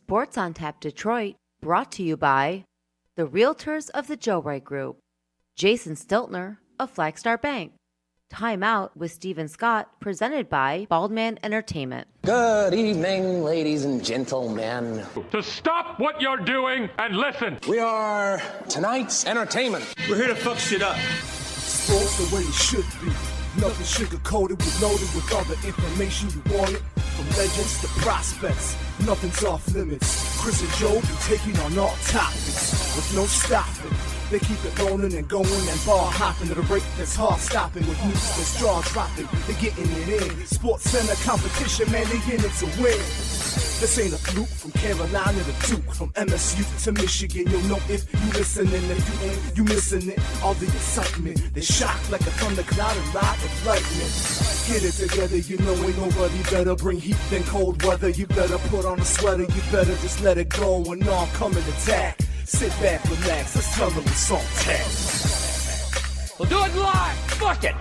Sports on Tap Detroit, brought to you by the Realtors of the Joe Wright Group, Jason Stiltner of Flagstar Bank, Time Out with Steven Scott, presented by Baldman Entertainment. Good evening, ladies and gentlemen. To stop what you're doing and listen. We are tonight's entertainment. We're here to fuck shit up. Sports the way it should be. Nothing sugar-coated, we loaded with all the information you wanted. From legends to prospects, nothing's off limits. Chris and Joe be taking on all topics with no stopping. They keep it rolling and going and ball hopping at a rate that's hard stopping. With news that's jaw dropping, they're getting it in. Sports Center competition, man, they in it to win. This ain't a fluke, from Carolina to Duke, from MSU to Michigan. You'll know if you listening, if you ain't, you missing it. All the excitement, they shock like a thundercloud and ride with lightning. Get it together, you know ain't nobody better. Bring heat than cold weather. You better put on a sweater, you better just let it go and all come and attack. Sit back, relax, let's tell them it's on tap. We'll do it live. Fuck it.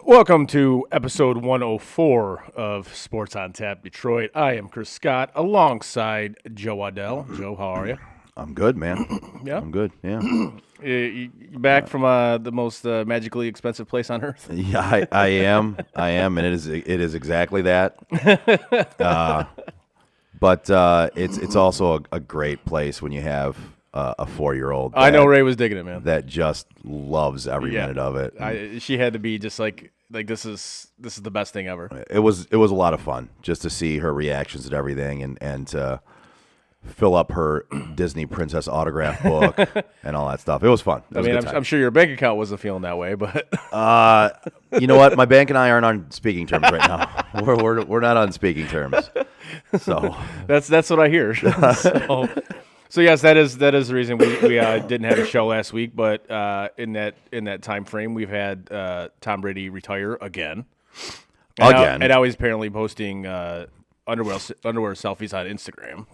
Welcome to episode 104 of Sports on Tap Detroit. I am Chris Scott alongside Joe Waddell. Joe, how are you? I'm good, man. Yeah? I'm good, yeah. You back from the most magically expensive place on earth? Yeah, I am, and it is exactly that. But it's also a great place when you have a 4-year-old. I know Ray was digging it, man. That just loves every minute of it. She had to be just like this is the best thing ever. It was a lot of fun just to see her reactions and everything, and fill up her Disney princess autograph book and all that stuff. It was fun. It was I'm sure your bank account wasn't feeling that way, but you know what? My bank and I aren't on speaking terms right now. We're not on speaking terms. So that's what I hear. So yes, that is the reason we didn't have a show last week. But in that time frame, we've had Tom Brady retire again. And now he's apparently posting underwear selfies on Instagram.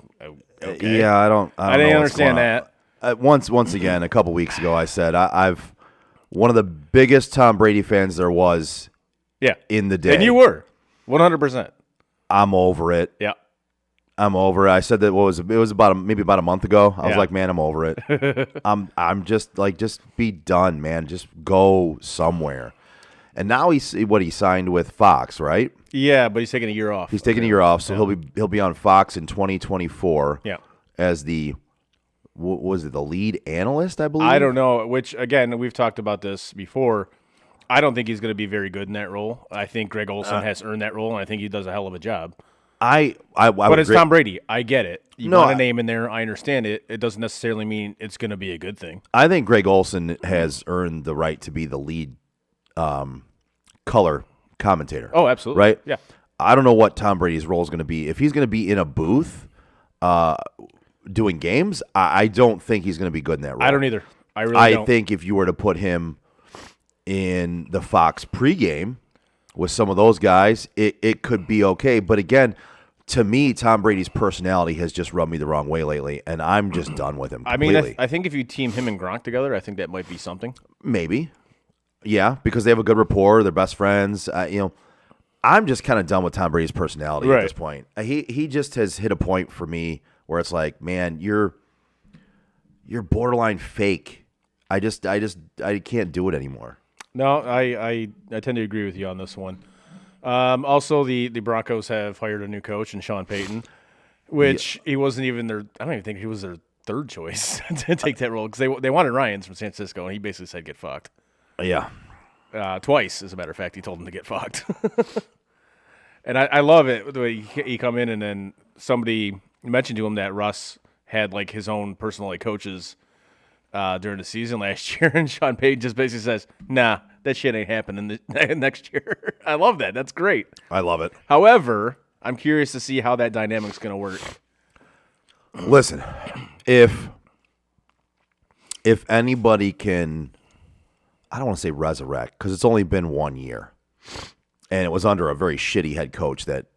Okay. Yeah, I didn't understand that. Once again, a couple weeks ago, I said I've one of the biggest Tom Brady fans there was. Yeah. In the day, and you were 100%. I'm over it. Yeah. I'm over it. I said that it was maybe about a month ago. I was like, man, I'm over it. I'm just be done, man. Just go somewhere. And now he signed with Fox, right? Yeah, but he's taking a year off. He's taking a year off, so he'll be on Fox in 2024. Yeah. As the was it the lead analyst, I believe? I don't know. Which again, we've talked about this before. I don't think he's going to be very good in that role. I think Greg Olson has earned that role, and I think he does a hell of a job. But it's Tom Brady. I get it. You want a name in there. I understand it. It doesn't necessarily mean it's going to be a good thing. I think Greg Olson has earned the right to be the lead color commentator. Oh, absolutely. Right? Yeah. I don't know what Tom Brady's role is going to be. If he's going to be in a booth doing games, I don't think he's going to be good in that role. I don't either. I think if you were to put him in the Fox pregame with some of those guys, it could be okay. But again, to me, Tom Brady's personality has just rubbed me the wrong way lately, and I'm just done with him completely. I mean, I think if you team him and Gronk together, I think that might be something. Maybe. Yeah, because they have a good rapport. They're best friends. I'm just kind of done with Tom Brady's personality at this point. He just has hit a point for me where it's like, man, you're borderline fake. I can't do it anymore. No, I tend to agree with you on this one. Also, the Broncos have hired a new coach in Sean Payton, which he wasn't even their. I don't even think he was their third choice to take that role because they wanted Ryans from San Francisco, and he basically said get fucked. Yeah. Twice, as a matter of fact, he told him to get fucked. And I love it the way he come in and then somebody mentioned to him that Russ had like his own personal coaches during the season last year, and Sean Payton just basically says, "Nah, that shit ain't happening next year." I love that. That's great. I love it. However, I'm curious to see how that dynamic's going to work. Listen, if anybody can, I don't want to say resurrect because it's only been 1 year, and it was under a very shitty head coach that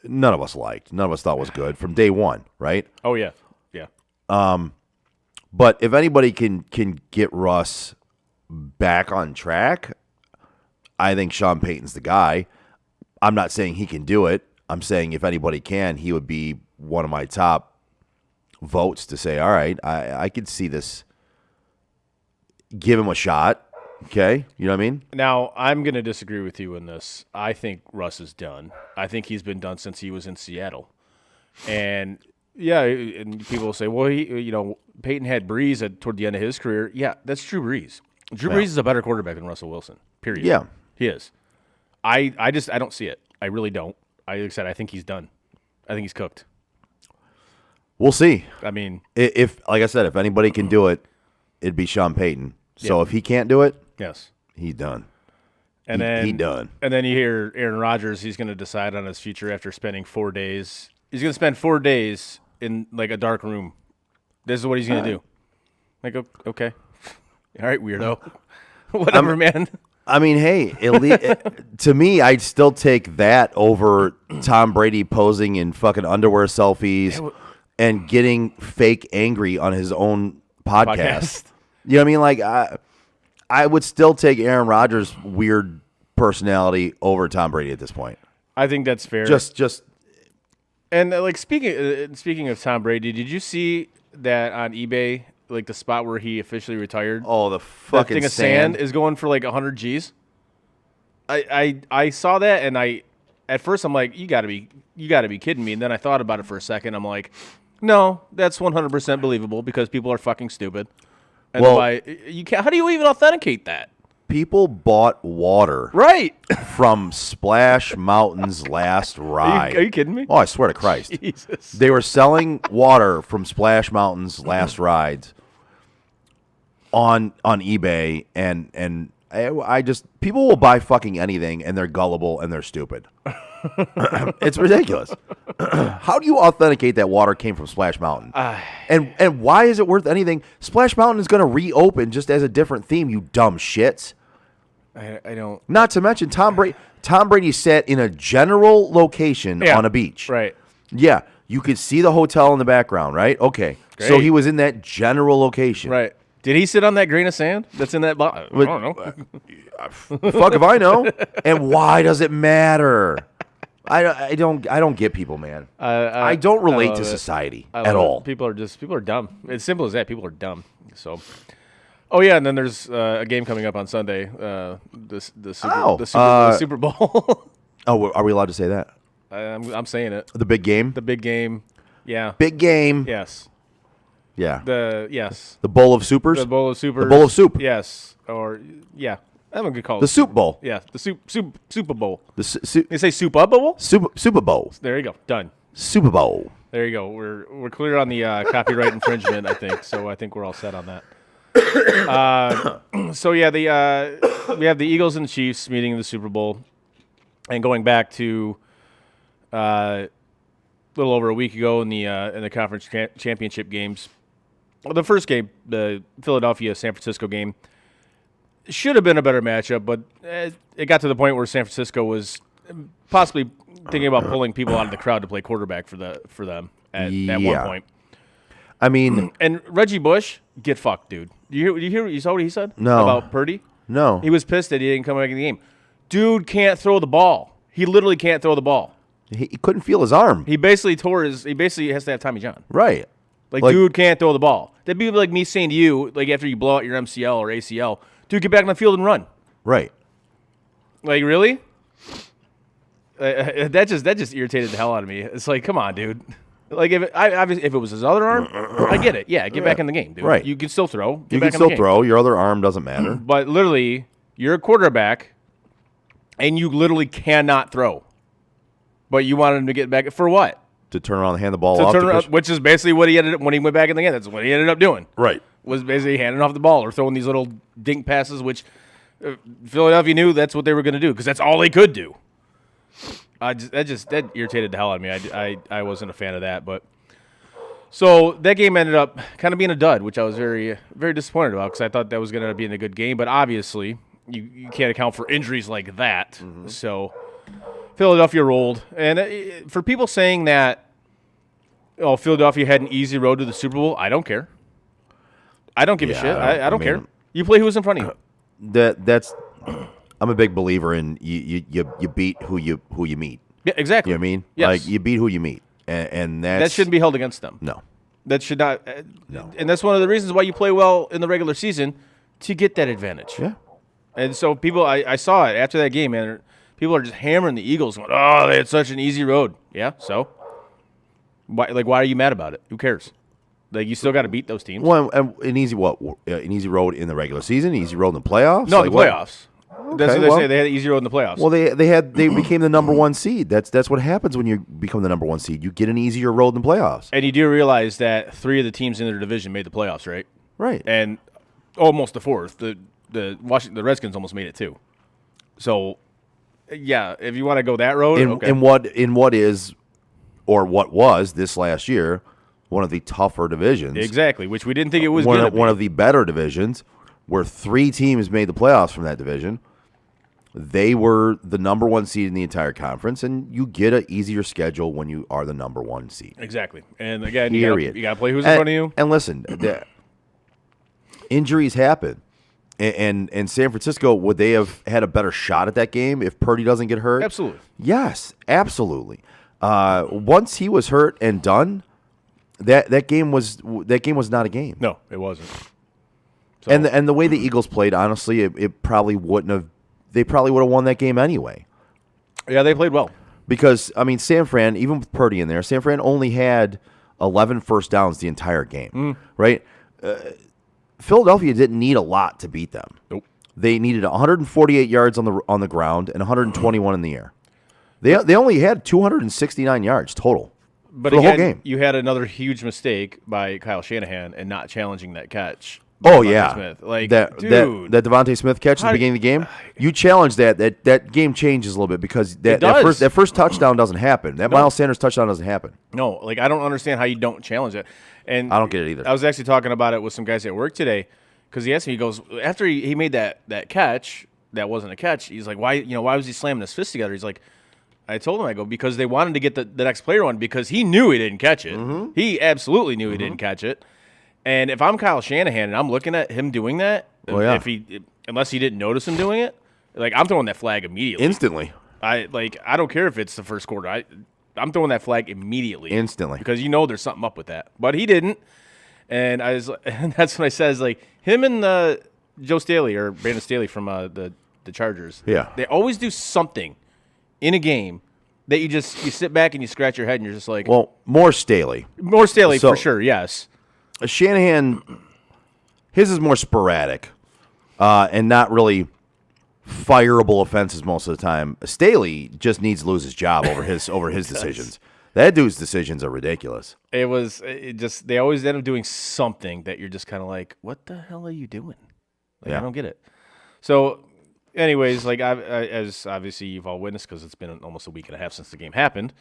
none of us liked, none of us thought was good from day one, right? Oh yeah, yeah. But if anybody can get Russ back on track, I think Sean Payton's the guy. I'm not saying he can do it. I'm saying if anybody can, he would be one of my top votes to say, all right, I could see this. Give him a shot. Okay. You know what I mean? Now, I'm going to disagree with you in this. I think Russ is done. I think he's been done since he was in Seattle. And, yeah, and people will say, well, Peyton had Breeze toward the end of his career. Yeah, that's Drew Brees. Drew Brees is a better quarterback than Russell Wilson, period. Yeah. He is. I don't see it. I really don't. Like I said, I think he's done. I think he's cooked. We'll see. I mean, if like I said, if anybody can do it, it'd be Sean Payton. So if he can't do it, yes, he's done. And he done. And then you hear Aaron Rodgers. He's going to decide on his future after spending 4 days. He's going to spend 4 days in like a dark room. This is what he's going to do. Like, okay, all right, weirdo. Whatever, man. I mean, hey, to me, I'd still take that over Tom Brady posing in fucking underwear selfies and getting fake angry on his own podcast. You know what I mean? Like, I would still take Aaron Rodgers' weird personality over Tom Brady at this point. I think that's fair. Just and like speaking of Tom Brady, did you see that on eBay? Like the spot where he officially retired. Oh, the that fucking thing of sand is going for like 100 G's. I saw that and at first I'm like, you gotta be kidding me. And then I thought about it for a second. I'm like, no, that's 100% believable because people are fucking stupid. And you can't. How do you even authenticate that? People bought water Right. from Splash Mountain's last ride. Are you kidding me? Oh, I swear to Christ. Jesus. They were selling water from Splash Mountain's last rides on eBay, and I just people will buy fucking anything, and they're gullible and they're stupid. It's ridiculous. How do you authenticate that water came from Splash Mountain? And why is it worth anything? Splash Mountain is going to reopen just as a different theme. You dumb shits. I don't. Not to mention Tom Brady sat in a general location on a beach. Right. Yeah, you could see the hotel in the background, right? Okay. Great. So he was in that general location. Right. Did he sit on that grain of sand that's in that box? I don't know. Fuck if I know. And why does it matter? I don't get people, man. I don't relate to society at all. People are dumb. It's simple as that. People are dumb. So, oh yeah, and then there's a game coming up on Sunday. The Super Bowl. Oh, are we allowed to say that? I'm saying it. The big game. The big game. Yeah. Big game. Yes. Yeah. The bowl of supers. The bowl of supers. The bowl of soup. Yes. Or yeah. I'm gonna call it the soup bowl. Yeah. The Super Bowl. The You say Super Bowl? Super Bowl. There you go. Done. Super Bowl. There you go. We're clear on the copyright infringement, I think. So I think we're all set on that. So yeah, we have the Eagles and the Chiefs meeting in the Super Bowl, and going back to a little over a week ago in the conference championship games. Well, the first game, the Philadelphia-San Francisco game, should have been a better matchup, but it got to the point where San Francisco was possibly thinking about pulling people out of the crowd to play quarterback for them at one point. I mean, and Reggie Bush, get fucked, dude. You saw what he said? No. About Purdy? No. He was pissed that he didn't come back in the game. Dude can't throw the ball. He literally can't throw the ball. He couldn't feel his arm. He basically has to have Tommy John. Right. Like, dude can't throw the ball. That'd be like me saying to you, like, after you blow out your MCL or ACL, dude, get back on the field and run. Right. Like, really? That just irritated the hell out of me. It's like, come on, dude. Like, if it was his other arm, I get it. Yeah, get back in the game, dude. Right. You can still throw. You can still throw. Your other arm doesn't matter. But literally, you're a quarterback, and you literally cannot throw. But you wanted him to get back for what? To turn around and hand the ball off. Which is basically what he ended up when he went back in the game. That's what he ended up doing. Right. Was basically handing off the ball or throwing these little dink passes, which Philadelphia knew that's what they were going to do because that's all they could do. That irritated the hell out of me. I wasn't a fan of that, but so that game ended up kind of being a dud, which I was very, very disappointed about because I thought that was going to be a good game. But obviously, you can't account for injuries like that. Mm-hmm. So Philadelphia rolled, and for people saying that, Philadelphia had an easy road to the Super Bowl, I don't care. I don't give a shit. I don't care. You play who's in front of you. That's I'm a big believer in you beat who you meet. Yeah, exactly. You know what I mean? Yes. Like you beat who you meet, and That shouldn't be held against them. No. That should not. No. And that's one of the reasons why you play well in the regular season, to get that advantage. Yeah. And so people, I saw it after that game, man. People are just hammering the Eagles, going, "Oh, they had such an easy road." Yeah. So, why are you mad about it? Who cares? Like, you still got to beat those teams. Well, an easy road in the regular season, an easy road in the playoffs. No, like the what? playoffs. That's what they say. They had an easy road in the playoffs. Well, they became the number one seed. That's what happens when you become the number one seed. You get an easier road in the playoffs. And you do realize that 3 of the teams in their division made the playoffs, right? Right. And almost the 4th. The Redskins almost made it too. So, yeah, if you want to go that road, okay. In what is or what was this last year one of the tougher divisions. Exactly, which we didn't think it was one going to be. of the better divisions, where 3 teams made the playoffs from that division. They were the number one seed in the entire conference, and you get an easier schedule when you are the number one seed. Exactly. And again, Period. you got to play who's in front of you. And listen, injuries happen. And San Francisco, would they have had a better shot at that game if Purdy doesn't get hurt? Absolutely. Yes, absolutely. Once he was hurt and done, that game was not a game. No, it wasn't. So, And the way the Eagles played, honestly, it probably wouldn't have. They probably would have won that game anyway. yeah, they played well. Because, I mean, San Fran, even with Purdy in there, San Fran only had 11 first downs the entire game, right? Philadelphia didn't need a lot to beat them. Nope. They needed 148 yards on the ground and 121 in the air. They only had 269 yards total But for the again, whole game. you had another huge mistake by Kyle Shanahan and not challenging that catch. Oh by yeah, Smith. Like, that dude, that Devontae Smith catch at the beginning of the game. You challenge that game changes a little bit because that first touchdown doesn't happen. That Miles Sanders touchdown doesn't happen. no, like, I don't understand how you don't challenge it. And I don't get it either. I was actually talking about it with some guys at work today because he asked me. He goes, after he made that catch, that wasn't a catch. He's like, why was he slamming his fists together? He's like, I told him, I go, because they wanted to get the next player on because he knew he didn't catch it. Mm-hmm. He absolutely knew he didn't catch it. And if I'm Kyle Shanahan and I'm looking at him doing that, Oh, yeah. unless he didn't notice him doing it, like, I'm throwing that flag immediately. Instantly. I don't care if it's the first quarter. I'm throwing that flag immediately. Instantly. Because there's something up with that. But he didn't. And and that's when I says, like, him and Joe Staley or Brandon Staley from the Chargers. Yeah. They always do something in a game that you sit back and you scratch your head and you're just like, Well, more Staley. more Staley so- for sure, yes. Shanahan, his is more sporadic and not really fireable offenses most of the time. Staley just needs to lose his job over his decisions. That dude's decisions are ridiculous. They always end up doing something that you're just kind of like, what the hell are you doing? Like, Yeah. I don't get it. So, anyways, like, as obviously you've all witnessed, because it's been almost a week and a half since the game happened,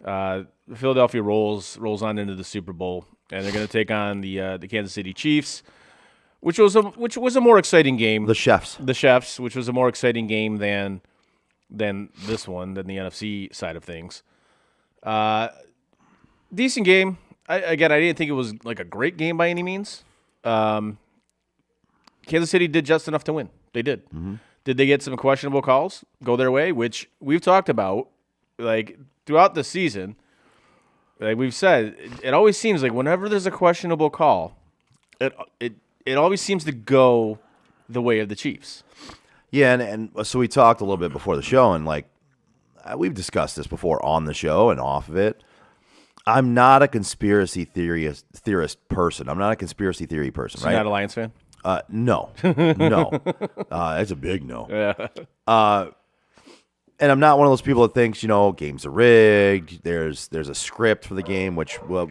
Philadelphia rolls on into the Super Bowl, and they're going to take on the Kansas City Chiefs, which was a more exciting game. The chefs. The Chefs, which was a more exciting game than this one, than the NFC side of things. Decent game. I didn't think it was like a great game by any means. Kansas City did just enough to win. They did. Mm-hmm. Did they get some questionable calls go their way, which we've talked about, like, throughout the season? Like we've said, it always seems like whenever there's a questionable call, it always seems to go the way of the Chiefs. Yeah, and so we talked a little bit before the show, and like we've discussed this before on the show and off of it. I'm not a conspiracy theorist person. I'm not a conspiracy theory person, So right? you're not a Lions fan? No. That's a big no. Yeah. And I'm not one of those people that thinks, games are rigged. There's a script for the game, which, well,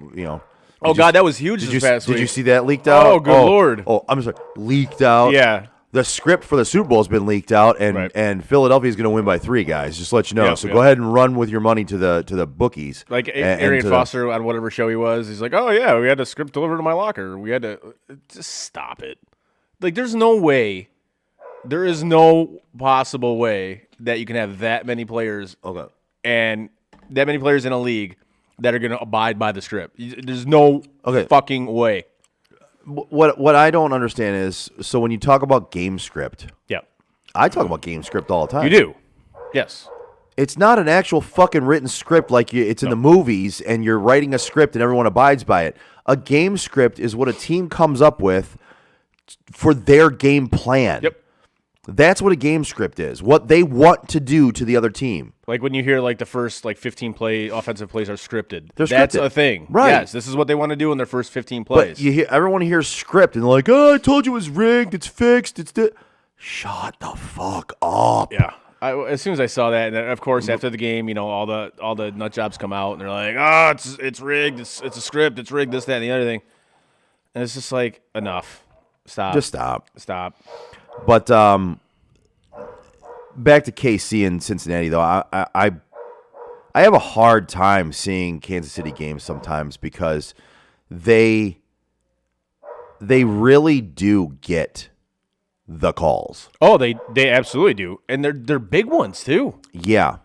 Oh, God, that was huge this past week. Did you see that leaked out? Oh, good Lord. Oh, I'm sorry. Leaked out? Yeah. The script for the Super Bowl has been leaked out, and, Right. and Philadelphia is going to win by 3, guys. Just to let you know. Yeah, so yeah. go ahead and run with your money to the bookies. Like and Arian to Foster on whatever show he was, he's like, "Oh yeah, we had a script delivered to my locker. We had to just stop it." Like, there is no possible way that you can have that many players Okay. and that many players in a league that are going to abide by the script. There's no fucking way. What I don't understand is, so when you talk about game script, Yeah. I talk about game script all the time. You do. Yes. It's not an actual fucking written script like it's in the movies and you're writing a script and everyone abides by it. A game script is what a team comes up with for their game plan. Yep. That's what a game script is. What they want to do to the other team. Like when you hear like the first 15 offensive plays are scripted. They're That's scripted. a thing. Right. Yes, this is what they want to do in their first 15 plays. But everyone hears script and they're like, "Oh, I told you it was rigged. It's fixed. Shut the fuck up. Yeah. As soon as I saw that, and then, of course after the game, all the nut jobs come out and they're like, "Oh, it's rigged. It's a script. It's rigged. This, that, and the other thing." And it's just like, enough. Stop. Just stop. Stop. But back to KC and Cincinnati, though, I have a hard time seeing Kansas City games sometimes because they really do get the calls. Oh, they absolutely do, and they're big ones too. Yeah,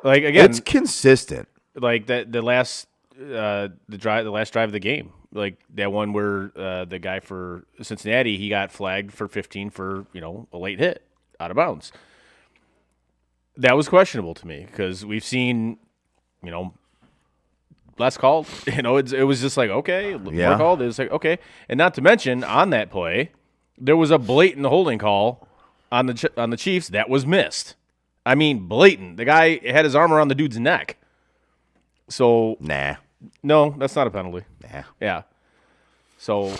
Like again, it's consistent. like the last drive of the game, like that one where the guy for Cincinnati, he got flagged for 15 for a late hit out of bounds. That was questionable to me because we've seen less called. It was just like, okay, Yeah. more called. It was like, okay, and not to mention on that play, there was a blatant holding call on the Chiefs that was missed. I mean, blatant. The guy had his arm around the dude's neck. So Nah. no, that's not a penalty. Nah. Yeah. So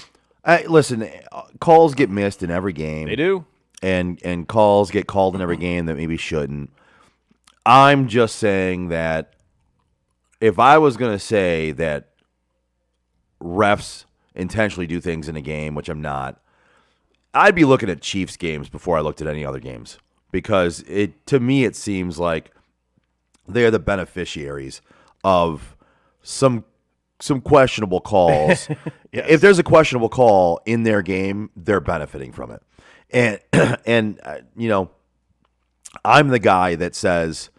Listen, calls get missed in every game. they do. And calls get called in every game that maybe shouldn't. I'm just saying that if I was going to say that refs intentionally do things in a game, which I'm not, I'd be looking at Chiefs games before I looked at any other games because to me it seems like they're the beneficiaries of some questionable calls. Yes. If there's a questionable call in their game, they're benefiting from it. And I'm the guy that says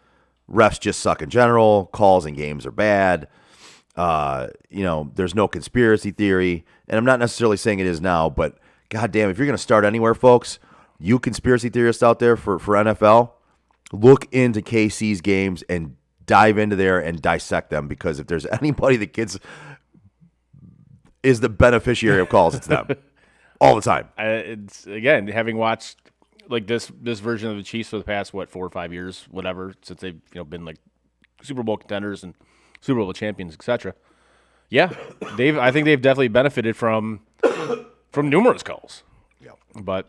refs just suck in general. Calls in games are bad. There's no conspiracy theory, and I'm not necessarily saying it is now, but goddamn, if you're going to start anywhere, folks, you conspiracy theorists out there for NFL, look into KC's games and dive into there and dissect them because if there's anybody that is the beneficiary of calls, it's them all the time. It's again having watched like this version of the Chiefs for the past 4 or 5 years, whatever, since they've been like Super Bowl contenders and Super Bowl champions, etc. Yeah, I think they've definitely benefited from numerous calls. Yeah. But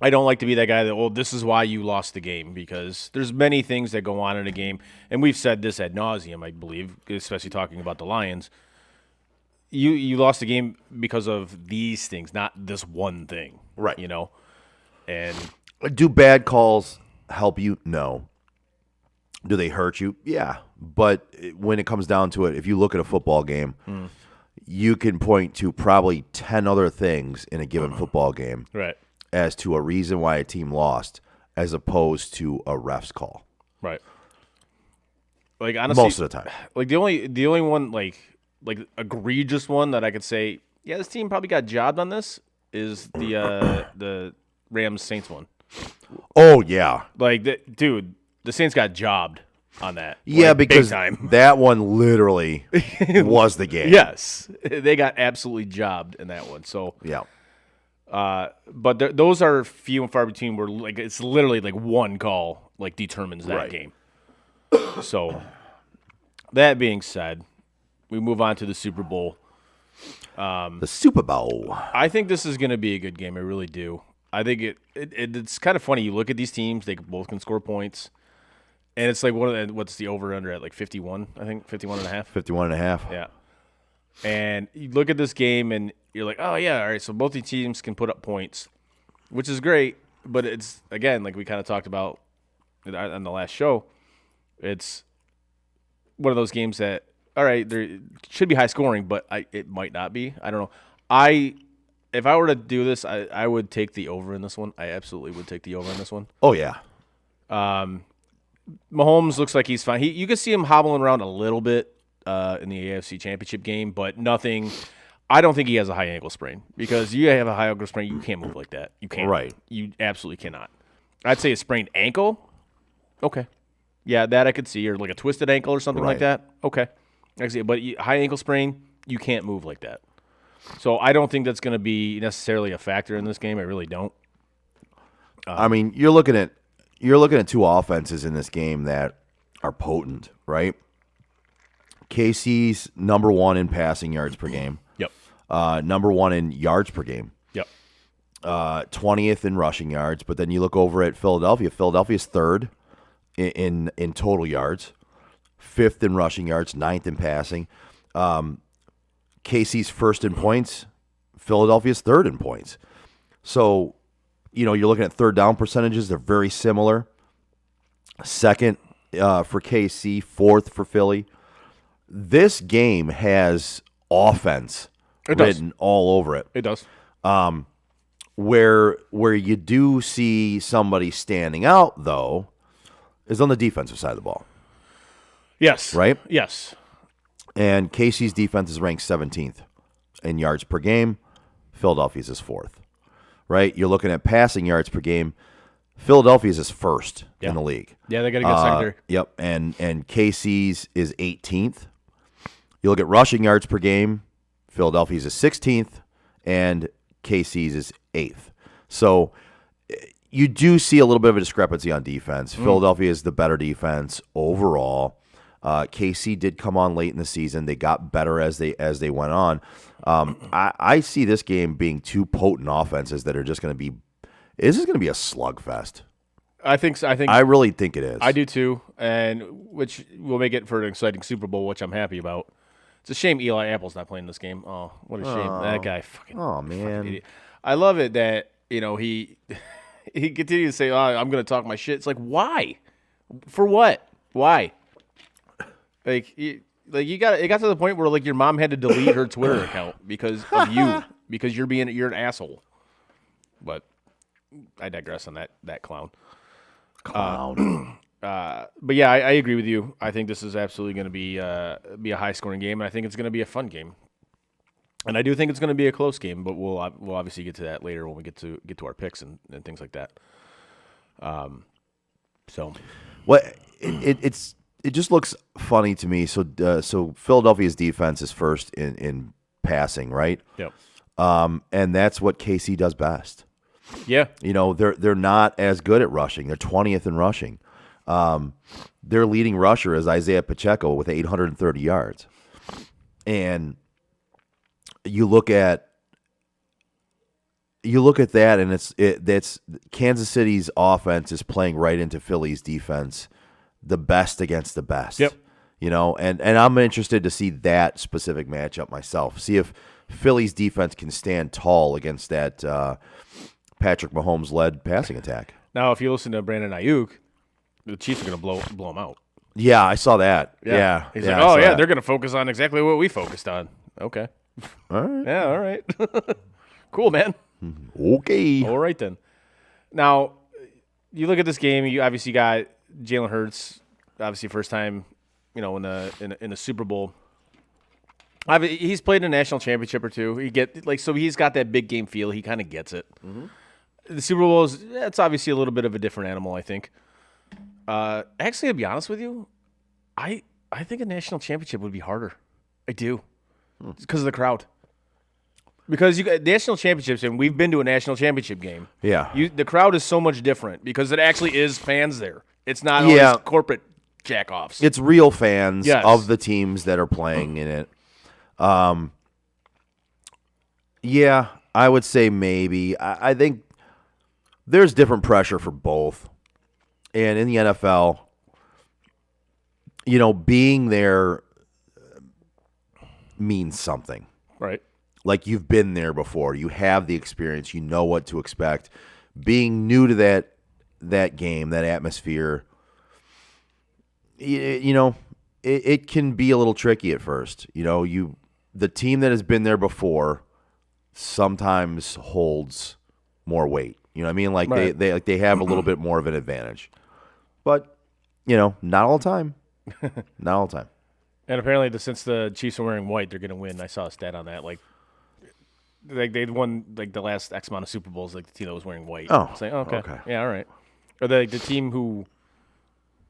I don't like to be that guy that, this is why you lost the game, because there's many things that go on in a game, and we've said this ad nauseum, I believe, especially talking about the Lions. You lost the game because of these things, not this one thing. Right. And Do bad calls help you? No. Do they hurt you? Yeah. But when it comes down to it, if you look at a football game, you can point to probably 10 other things in a given football game right. as to a reason why a team lost as opposed to a ref's call. Right. Like honestly, Most of the time. like the only one like egregious one that I could say, yeah, this team probably got jobbed on this is the Rams Saints one. Oh, yeah. Like dude, the Saints got jobbed on that. Yeah, like, because big time. that one literally was the game. Yes, they got absolutely jobbed in that one. So Yeah. but those are few and far between. Where like it's literally like one call like determines that Right. game. So that being said, we move on to the Super Bowl. The Super Bowl. I think this is going to be a good game. I really do. I think it's kind of funny. You look at these teams; they both can score points, and it's like what's the over under at like 51? I think 51.5. 51.5. Yeah. And you look at this game, and you're like, oh yeah, all right. So both these teams can put up points, which is great. But it's again like we kind of talked about on the last show. It's one of those games that, all right, there should be high scoring, but it might not be. I don't know. If I were to do this, I would take the over in this one. I absolutely would take the over in this one. Oh, yeah. Mahomes looks like he's fine. You can see him hobbling around a little bit in the AFC Championship game, but nothing. I don't think he has a high ankle sprain because you have a high ankle sprain, you can't move like that. You can't. Right. You absolutely cannot. I'd say a sprained ankle. Okay. Yeah, that I could see, or like a twisted ankle or something like Right. that. Okay. I can see it. But high ankle sprain, you can't move like that. So I don't think that's going to be necessarily a factor in this game. I really don't. I mean, you're looking at two offenses in this game that are potent, right? KC's number one in passing yards per game. Yep. Number one in yards per game. Yep. 20th in rushing yards. But then you look over at Philadelphia. Philadelphia's third in total yards, fifth in rushing yards, ninth in passing. KC's first in points. Philadelphia's third in points. So, you're looking at third down percentages. They're very similar. Second for KC, fourth for Philly. This game has offense written all over it. It does. Where you do see somebody standing out, though, is on the defensive side of the ball. Yes. Right? Yes. And KC's defense is ranked 17th in yards per game. Philadelphia's is fourth. Right? You're looking at passing yards per game. Philadelphia's is first in the league. Yeah, they got a good secondary. Yep. And KC's is 18th. You look at rushing yards per game. Philadelphia's is 16th, and KC's is 8th. So you do see a little bit of a discrepancy on defense. Philadelphia is the better defense overall. KC did come on late in the season. They got better as they went on. I see this game being two potent offenses that are just going to be. This is going to be a slugfest. I think so. I really think it is. I do too, and which will make it for an exciting Super Bowl, which I'm happy about. It's a shame Eli Apple's not playing this game. Oh, what a shame! That guy, fucking. Oh man, idiot. I love it that he he continues to say, "Oh, I'm going to talk my shit." It's like, why? For what? Why? It got to the point where your mom had to delete her Twitter account because of you, because you're an asshole. But I digress on that clown. But yeah, I agree with you. I think this is absolutely going to be a high scoring game, and I think it's going to be a fun game. And I do think it's going to be a close game, but we'll obviously get to that later when we get to our picks and things like that. So, it just looks funny to me. So Philadelphia's defense is first in passing, right? yep. And that's what KC does best. Yeah. They're not as good at rushing. They're 20th in rushing. Their leading rusher is Isaiah Pacheco with 830 yards. And you look at that, and that's Kansas City's offense is playing right into Philly's defense, the best against the best. Yep. And I'm interested to see that specific matchup myself. See if Philly's defense can stand tall against that Patrick Mahomes-led passing attack. Now, if you listen to Brandon Ayuk, the Chiefs are going to blow him out. Yeah, I saw that. Yeah. He's I like, saw oh, yeah, that. they're going to focus on exactly what we focused on. Okay. All right. Yeah, all right. Cool, man. Okay. All right, then. Now, you look at this game, you obviously got Jalen Hurts, obviously first time, in the Super Bowl. He's played in a national championship or two. So he's got that big game feel. He kind of gets it. Mm-hmm. The Super Bowl it's obviously a little bit of a different animal, I think. Actually, to be honest with you, I think a national championship would be harder. I do. It's because of the crowd. Because you got national championships, and we've been to a national championship game. Yeah. The crowd is so much different because it actually is fans there. It's not always corporate jack-offs. It's real fans Yes. of the teams that are playing in it. Yeah, I would say maybe. I think there's different pressure for both. And in the NFL, being there means something. Right. Like you've been there before. You have the experience. You know what to expect. Being new to that game, that atmosphere, it can be a little tricky at first. The team that has been there before sometimes holds more weight. You know what I mean? Like right. they have a little bit more of an advantage. But, not all the time. Not all the time. And apparently, since the Chiefs are wearing white, they're going to win. I saw a stat on that. Like they'd won the last X amount of Super Bowls. Like the team that was wearing white. Oh, it's like, okay. Yeah, all right. or the team who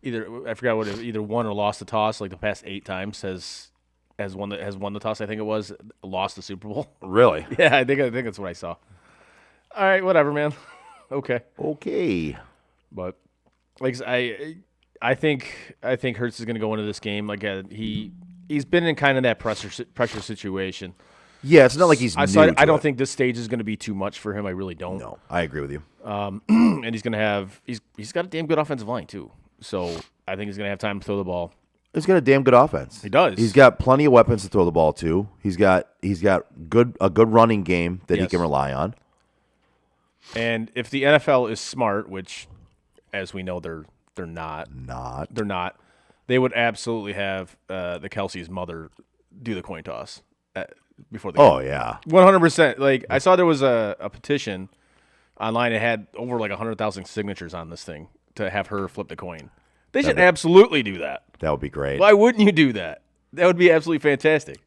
I forgot what either won or lost the toss like the past 8 times has won the toss. I think it was lost the Super Bowl. Really? Yeah, I think that's what I saw. All right, whatever, man. Okay, but like I think Hurts is going to go into this game like he's been in kind of that pressure situation. Yeah, it's not like he's. I don't think this stage is going to be too much for him. I really don't. No, I agree with you. And he's going to have he's got a damn good offensive line too. So I think he's going to have time to throw the ball. He's got a damn good offense. He does. He's got plenty of weapons to throw the ball to. He's got a good running game that he can rely on. And if the NFL is smart, which, as we know, they're not. They're not. They would absolutely have the Kelsey's mother do the coin toss before the game. Oh yeah, 100%. Like I saw there was a petition online. It had over like 100,000 signatures on this thing to have her flip the coin. They should absolutely do that. That would be great. Why wouldn't you do that? That would be absolutely fantastic.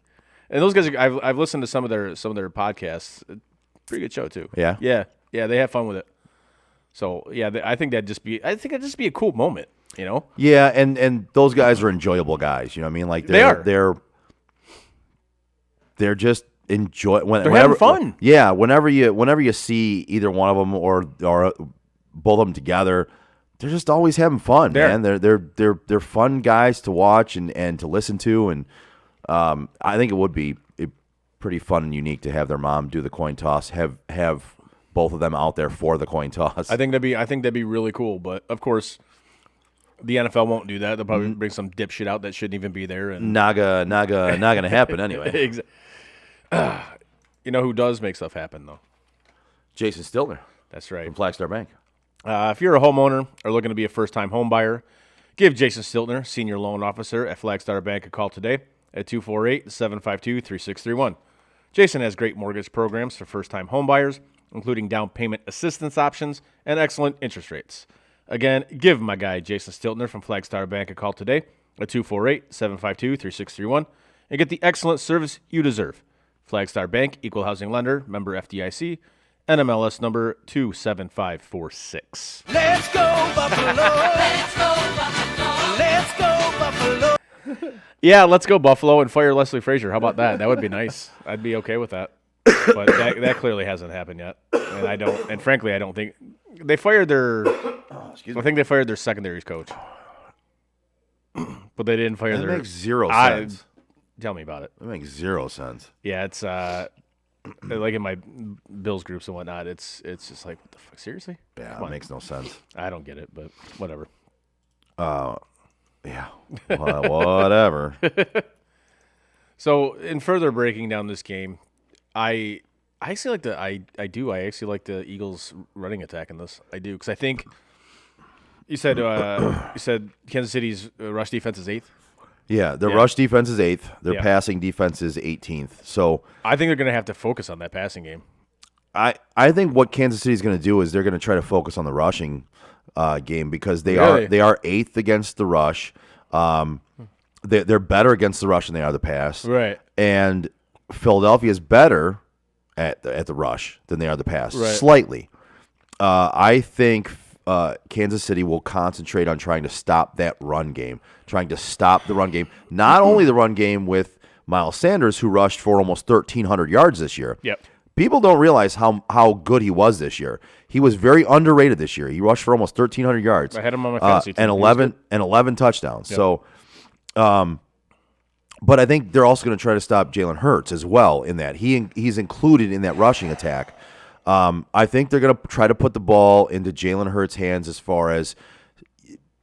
And those guys, I've listened to some of their podcasts. Pretty good show too. Yeah. Yeah. They have fun with it. So yeah, I think that'd just be a cool moment. You know. Yeah, and those guys are enjoyable guys. You know what I mean? Like they are. They're just they're having fun. Yeah, whenever you see either one of them or both of them together, they're just always having fun, man. They're fun guys to watch and to listen to, and I think it would be pretty fun and unique to have their mom do the coin toss, have both of them out there for the coin toss. I think that'd be really cool, but of course the NFL won't do that. They'll probably bring some dipshit out that shouldn't even be there, and not gonna happen anyway. You know who does make stuff happen though? Jason Stiltner. That's right. From Flagstar Bank. If you're a homeowner or looking to be a first-time home buyer, give Jason Stiltner, Senior Loan Officer at Flagstar Bank, a call today at 248-752-3631. Jason has great mortgage programs for first-time home buyers, including down payment assistance options and excellent interest rates. Again, give my guy Jason Stiltner from Flagstar Bank a call today at 248-752-3631 and get the excellent service you deserve. Flagstar Bank, Equal Housing Lender, member FDIC, NMLS number 27546. Let's go Buffalo! Let's go Buffalo! Let's go Buffalo! Yeah, let's go Buffalo and fire Leslie Frazier. How about that? That would be nice. I'd be okay with that. But that clearly hasn't happened yet. And frankly, I don't think they fired their I think they fired their secondaries coach. But they didn't fire That their makes zero sense. Tell me about it. That makes zero sense. Yeah, it's like in my Bills groups and whatnot, it's just like, what the fuck, seriously? Yeah, it makes no sense. I don't get it, but whatever. Yeah, whatever. So, in further breaking down this game, I actually like I actually like the Eagles' running attack in this. I do, because I think you said Kansas City's rush defense is 8th. Yeah, their rush defense is 8th. Their passing defense is 18th. So I think they're going to have to focus on that passing game. I think what Kansas City is going to do is they're going to try to focus on the rushing game because they are 8th against the rush. They're better against the rush than they are the pass. Right. And Philadelphia is better at the rush than they are the pass, slightly. I think Kansas City will concentrate on trying to stop that run game, trying to stop the run game. Not only the run game with Miles Sanders, who rushed for almost 1,300 yards this year. Yep. People don't realize how good he was this year. He was very underrated this year. He rushed for almost 1,300 yards. I had him on my fantasy team. And 11 touchdowns. Yep. So, but I think they're also going to try to stop Jalen Hurts as well in that. He's included in that rushing attack. I think they're going to try to put the ball into Jalen Hurts' hands as far as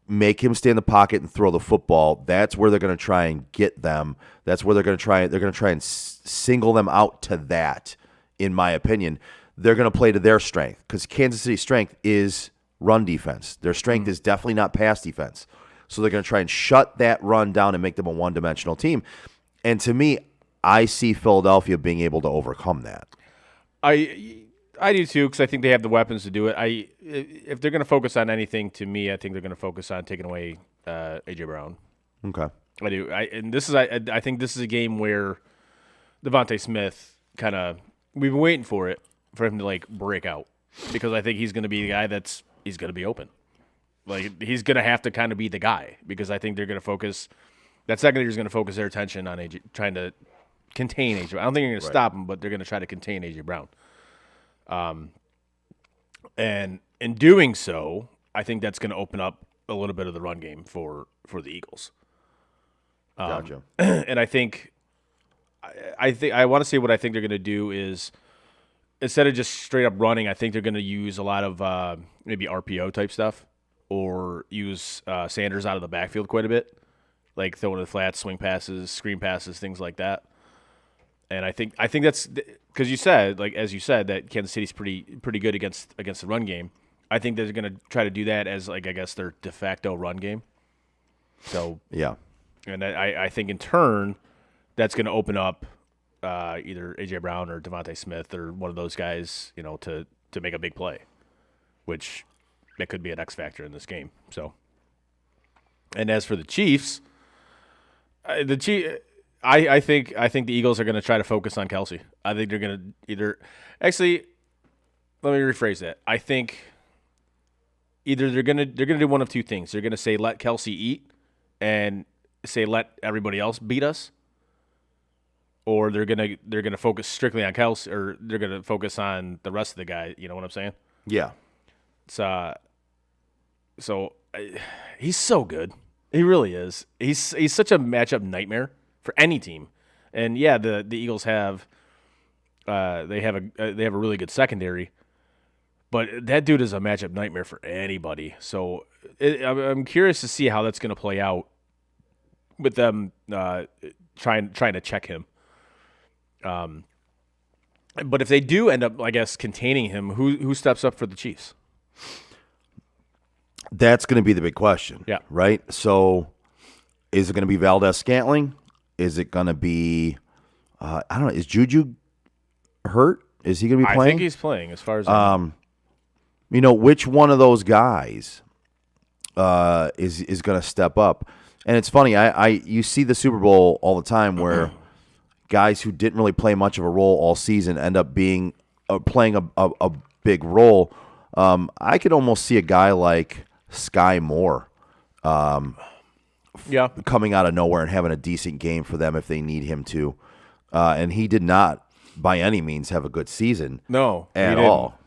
make him stay in the pocket and throw the football. That's where they're going to try and get them. That's where they're going to try and single them out to that, in my opinion. They're going to play to their strength because Kansas City's strength is run defense. Their strength is definitely not pass defense. So they're going to try and shut that run down and make them a one-dimensional team. And to me, I see Philadelphia being able to overcome that. I do too, because I think they have the weapons to do it. If they're going to focus on anything, to me, I think they're going to focus on taking away A.J. Brown. Okay. I do. I think this is a game where Devontae Smith we've been waiting for him to like break out, because I think he's going to be the guy he's going to be open. Like he's going to have to kind of be the guy because I think they're going to focus. That secondary is going to focus their attention on AJ, trying to contain AJ. I don't think they're going to stop him, but they're going to try to contain AJ Brown. And in doing so, I think that's going to open up a little bit of the run game for the Eagles. Gotcha. And I think I want to say what I think they're going to do is instead of just straight up running, I think they're going to use a lot of maybe RPO type stuff or use Sanders out of the backfield quite a bit, like throwing the flats, swing passes, screen passes, things like that. And I think that's because you said, like as you said, that Kansas City's pretty good against the run game. I think they're going to try to do that as like I guess their de facto run game. So Yeah. and I think in turn that's going to open up either AJ Brown or Devontae Smith or one of those guys, to make a big play, which that could be an X factor in this game. So, and as for the Chiefs, I think the Eagles are going to try to focus on Kelsey. I think they're going to actually, let me rephrase that. I think either they're going to do one of two things. They're going to say let Kelsey eat and say let everybody else beat us, or they're gonna focus strictly on Kelsey, or they're gonna focus on the rest of the guy. You know what I'm saying? Yeah. It's he's so good. He really is. He's such a matchup nightmare for any team. And yeah, the Eagles have they have a really good secondary, but that dude is a matchup nightmare for anybody. So I'm curious to see how that's going to play out with them trying to check him. But if they do end up, I guess, containing him, who steps up for the Chiefs? That's going to be the big question. Yeah. Right? So is it going to be Valdez-Scantling? Is it going to be I don't know, is Juju hurt? Is he going to be playing? I think he's playing as far as I know. Which one of those guys is going to step up? And it's funny, you see the Super Bowl all the time where guys who didn't really play much of a role all season end up being playing a big role. I could almost see a guy like Sky Moore coming out of nowhere and having a decent game for them if they need him to. And he did not, by any means, have a good season. No, at all.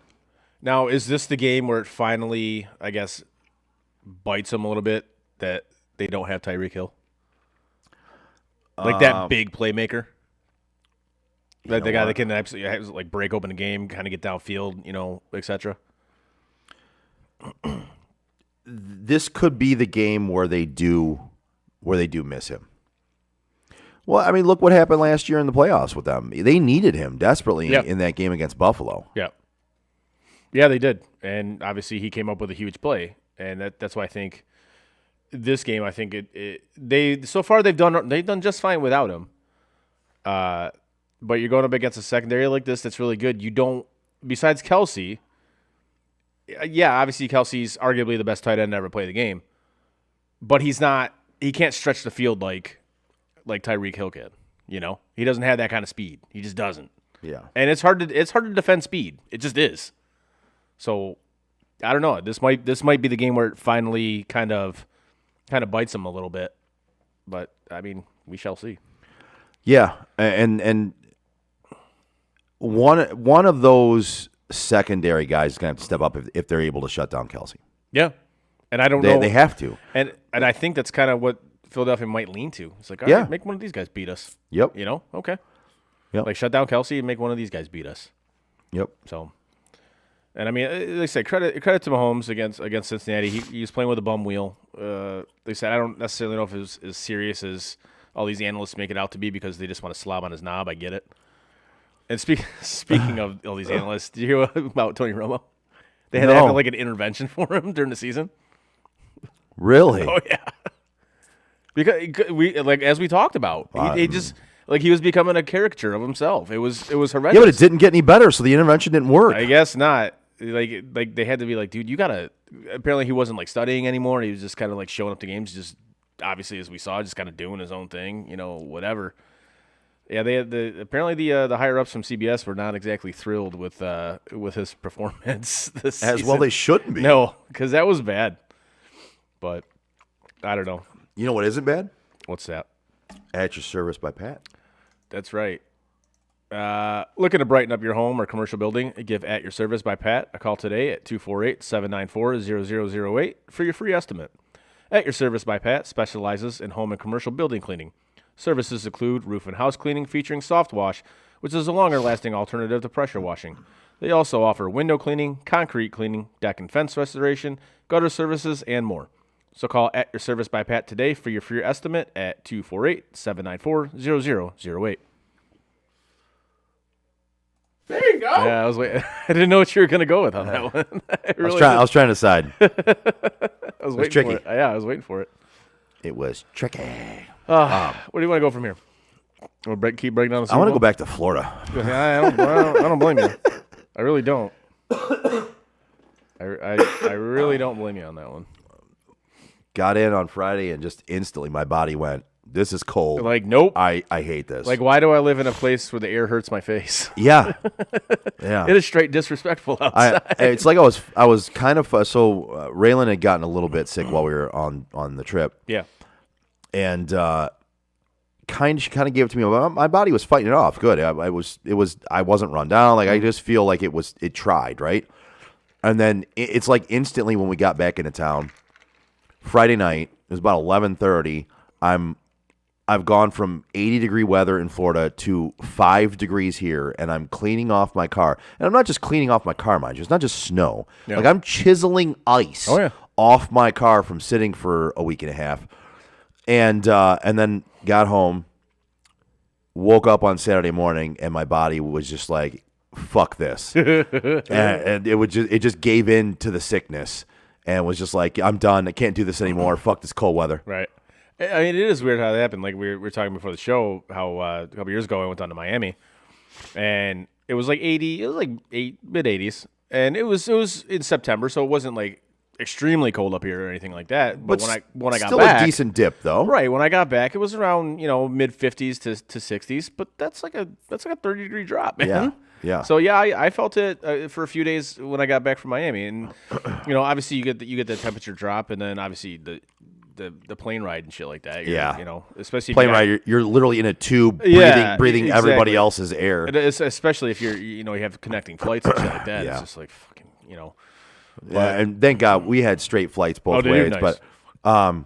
Now, is this the game where it finally, I guess, bites them a little bit that they don't have Tyreek Hill? Like that big playmaker? Like the guy that can absolutely break open a game, kind of get downfield, etc. This could be the game where they do miss him. Well, I mean, look what happened last year in the playoffs with them. They needed him desperately in that game against Buffalo. Yeah. Yeah, they did. And obviously he came up with a huge play. And that's why I think this game, I think they so far they've done just fine without him. But you're going up against a secondary like this that's really good. You don't, besides Kelsey, obviously Kelsey's arguably the best tight end to ever play the game. But he can't stretch the field like Tyreek Hill can. He doesn't have that kind of speed. He just doesn't. Yeah. And it's hard to defend speed. It just is. So I don't know. This might be the game where it finally kind of bites him a little bit. But I mean, we shall see. Yeah, and one of those secondary guys is going to have to step up if they're able to shut down Kelsey. Yeah, and I don't know. They have to. And I think that's kind of what Philadelphia might lean to. It's like, all right, make one of these guys beat us. Yep. Okay. Yep. Like shut down Kelsey and make one of these guys beat us. Yep. So, and I mean, like I say, credit to Mahomes against Cincinnati. He was playing with a bum wheel. They said I don't necessarily know if it was as serious as all these analysts make it out to be because they just want to slob on his knob. I get it. And speaking of all these analysts, did you hear about Tony Romo? They had to have like an intervention for him during the season. Really? Oh yeah. Because as we talked about, he just he was becoming a caricature of himself. It was horrendous. Yeah, but it didn't get any better, so the intervention didn't work. I guess not. Like they had to be like, dude, you gotta. Apparently, he wasn't studying anymore. He was just kind of showing up to games, just obviously as we saw, just kind of doing his own thing, whatever. Yeah, they had apparently the higher ups from CBS were not exactly thrilled with his performance this season. As well, they shouldn't be. No, because that was bad. But I don't know. You know what isn't bad? What's that? At Your Service by Pat. That's right. Looking to brighten up your home or commercial building? Give At Your Service by Pat a call today at 248-794-0008 for your free estimate. At Your Service by Pat specializes in home and commercial building cleaning. Services include roof and house cleaning featuring soft wash, which is a longer-lasting alternative to pressure washing. They also offer window cleaning, concrete cleaning, deck and fence restoration, gutter services, and more. So call At Your Service by Pat today for your free estimate at 248-794-0008. There you go. Yeah, I was waiting. I didn't know what you were going to go with on that one. I was trying to decide. I was waiting tricky. for it. Yeah, I was waiting for it. It was tricky. Where do you want to go from here? We'll keep breaking down the I want to Super go back to Florida. Bowl? I don't blame you. I really don't. I really don't blame you on that one. Got in on Friday and just instantly my body went, this is cold. Like, nope. I hate this. Like, why do I live in a place where the air hurts my face? Yeah. Yeah. It is straight disrespectful outside. It's like I was kind of so Raylan had gotten a little bit sick while we were on the trip, Yeah. and she kind of gave it to me. My body was fighting it off. Good. I wasn't run down. Like I just feel like it tried right, and then it's like instantly when we got back into town, Friday night. It was about 11:30. I've gone from 80-degree weather in Florida to 5 degrees here, and I'm cleaning off my car. And I'm not just cleaning off my car, mind you. It's not just snow. Yeah. Like, I'm chiseling ice off my car from sitting for a week and a half. And then got home, woke up on Saturday morning, and my body was just like, fuck this. and it just gave in to the sickness and was just like, I'm done. I can't do this anymore. Fuck this cold weather. Right. I mean, it is weird how that happened. Like we were talking before the show, how a couple years ago I went down to Miami, and it was like 80. It was like mid 80s, and it was in September, so it wasn't like extremely cold up here or anything like that. But when I got still back, a decent dip though. right? When I got back, it was around mid 50s to 60s, but that's like a 30-degree drop, man. Yeah. Yeah. So yeah, I felt it for a few days when I got back from Miami, and obviously you get the temperature drop, and then obviously the plane ride and shit like that. Especially plane ride. You're literally in a tube, breathing everybody else's air. Especially if you have connecting flights and shit like that. Yeah. It's just like fucking. Yeah, and thank God we had straight flights both ways. Nice. But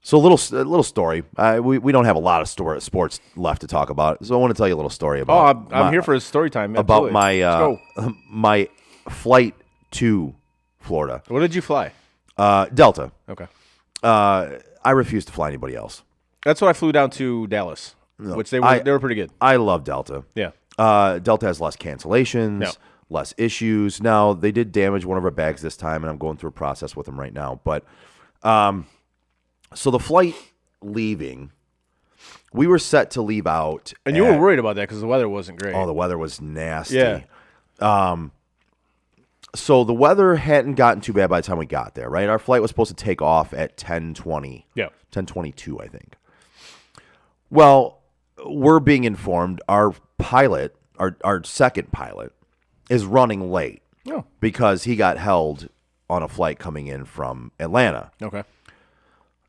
so a little story. We don't have a lot of sports left to talk about, so I want to tell you a little story about. I'm here for a story time. About Absolutely. my flight to Florida. What did you fly? Delta. Okay. I refuse to fly anybody else. That's what I flew down to Dallas, which they were pretty good. I love Delta. Yeah. Delta has less cancellations, less issues. Now, they did damage one of our bags this time, and I'm going through a process with them right now. But so the flight leaving, we were set to leave out. And you were worried about that because the weather wasn't great. Oh, the weather was nasty. Yeah. So the weather hadn't gotten too bad by the time we got there, right? Our flight was supposed to take off at 10:20. Yeah. 10:22, I think. Well, we're being informed our pilot, our second pilot, is running late. Oh. Because he got held on a flight coming in from Atlanta. Okay.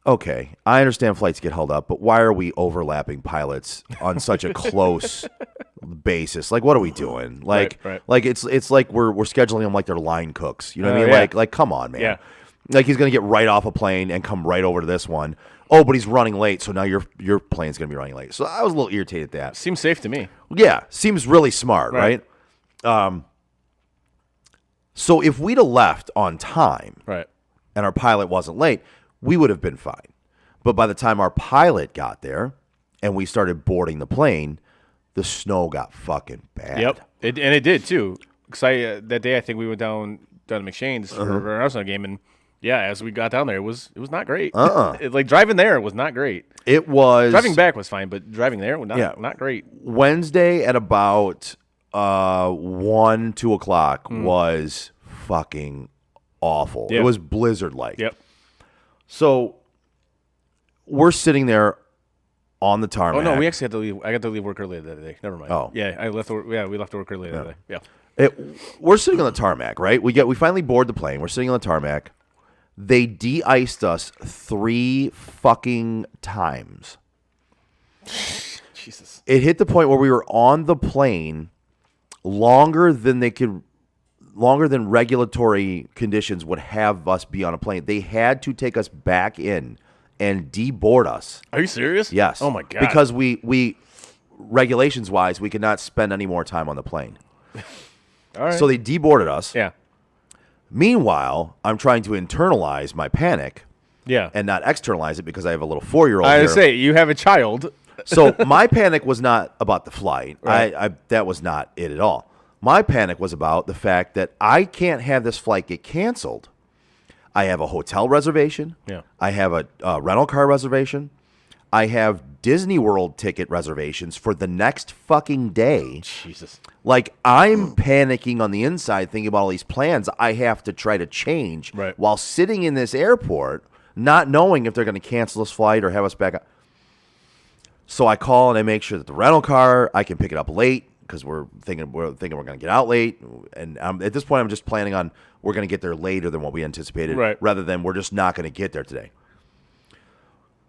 Okay, I understand flights get held up, but why are we overlapping pilots on such a close basis? Like, what are we doing? Like, Right. like it's like we're scheduling them like they're line cooks. You know what I mean? Yeah. Like, come on, man. Yeah. Like he's gonna get right off a plane and come right over to this one. Oh, but he's running late, so now your plane's gonna be running late. So I was a little irritated at that. Seems safe to me. Yeah, seems really smart, right? So if we'd have left on time, Right. and our pilot wasn't late, we would have been fine. But by the time our pilot got there and we started boarding the plane, the snow got fucking bad. Yep. It did too. Because that day I think we went down to McShane's for an Arsenal game, and yeah, as we got down there, it was not great. Like driving there was not great. It was Driving back was fine, but driving there was not great. Wednesday at about 1, 2 o'clock was fucking awful. Yep. It was blizzard-like. Yep. So we're sitting there on the tarmac. Oh no, we actually had to leave. I got to leave work early that day. Never mind. Oh. Yeah, we left work early that day. Yeah. We're sitting on the tarmac, right? We finally board the plane. We're sitting on the tarmac. They de-iced us 3 fucking times. Jesus. It hit the point where we were on the plane longer than regulatory conditions would have us be on a plane. They had to take us back in and deboard us. Are you serious? Yes. Oh my god. Because we regulations wise, we could not spend any more time on the plane. All right. So they deboarded us. Yeah. Meanwhile, I'm trying to internalize my panic Yeah. and not externalize it because I have a little 4-year-old I here. would say you have a child. So my panic was not about the flight. Right. I that was not it at all. My panic was about the fact that I can't have this flight get canceled. I have a hotel reservation. Yeah. I have a rental car reservation. I have Disney World ticket reservations for the next fucking day. Jesus. Like, I'm panicking on the inside thinking about all these plans I have to try to change Right. while sitting in this airport, not knowing if they're going to cancel this flight or have us back up. So I call and I make sure that the rental car, I can pick it up late because we're thinking we're going to get out late. And at this point, I'm just planning on we're going to get there later than what we anticipated, Right. rather than we're just not going to get there today.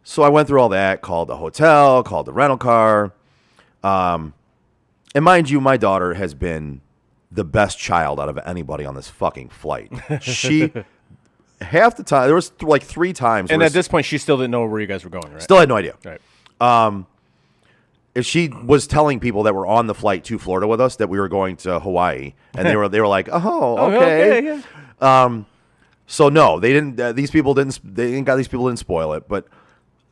So I went through all that, called the hotel, called the rental car. And mind you, my daughter has been the best child out of anybody on this fucking flight. She, half the time, there was like 3 times. And where at this point, she still didn't know where you guys were going, right? still had no idea. Right. If she was telling people that were on the flight to Florida with us that we were going to Hawaii, and they were like, "Oh, okay." yeah. So no, they didn't. These people didn't. These people didn't spoil it, but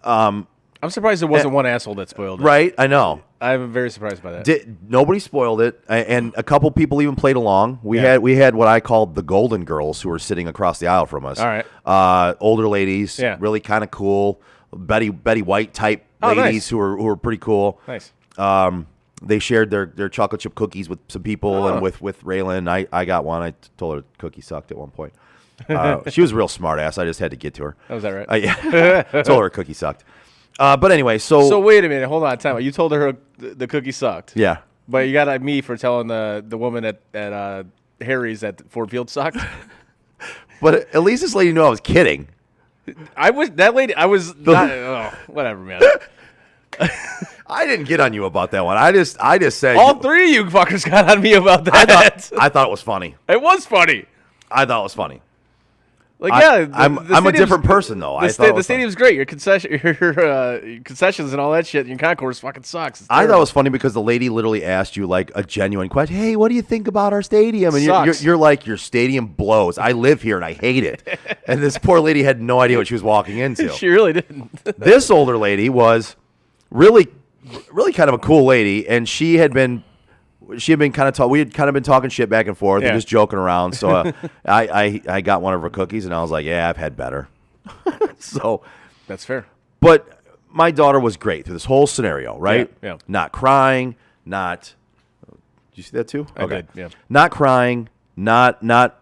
I'm surprised there wasn't one asshole that spoiled it. right, I know. I'm very surprised by that. Nobody spoiled it, and a couple people even played along. We had what I called the Golden Girls who were sitting across the aisle from us. All right. Older ladies, Yeah. really kind of cool. Betty White type Oh, ladies nice. who were pretty cool. Nice. They shared their chocolate chip cookies with some people Oh. and with Raylan. I got one. I told her the cookie sucked at one point. She was a real smart ass. I just had to get to her. Oh, is that right? Yeah. Told her her cookie sucked. But anyway, So wait a minute. Hold on. Time out. You told her the cookie sucked. yeah. But you got at me for telling the woman at Harry's at Ford Field sucked. But at least this lady knew I was kidding. I was not. Oh, whatever, man. I didn't get on you about that one. I just said All 3 of you fuckers got on me about that. I thought it was funny. It was funny. I thought it was funny. Like, I- yeah, I'm a stadium's- different person, though. I The, thought it the was funny. stadium's great. Your concessions and all that shit. Your concourse fucking sucks. It's I thought terrible. it was funny because the lady literally asked you like a genuine question. Hey, what do you think about our stadium? And Sucks. you're like, your stadium blows. I live here and I hate it. And this poor lady had no idea what she was walking into. She really didn't. This older lady was really kind of a cool lady, and she had been kind of we had kind of been talking shit back and forth Yeah. and just joking around. So I got one of her cookies and I was like, yeah, I've had better. So, That's fair. but my daughter was great through this whole scenario, right? Yeah. Not crying, not. Did you see that too? I did, yeah. Not crying, not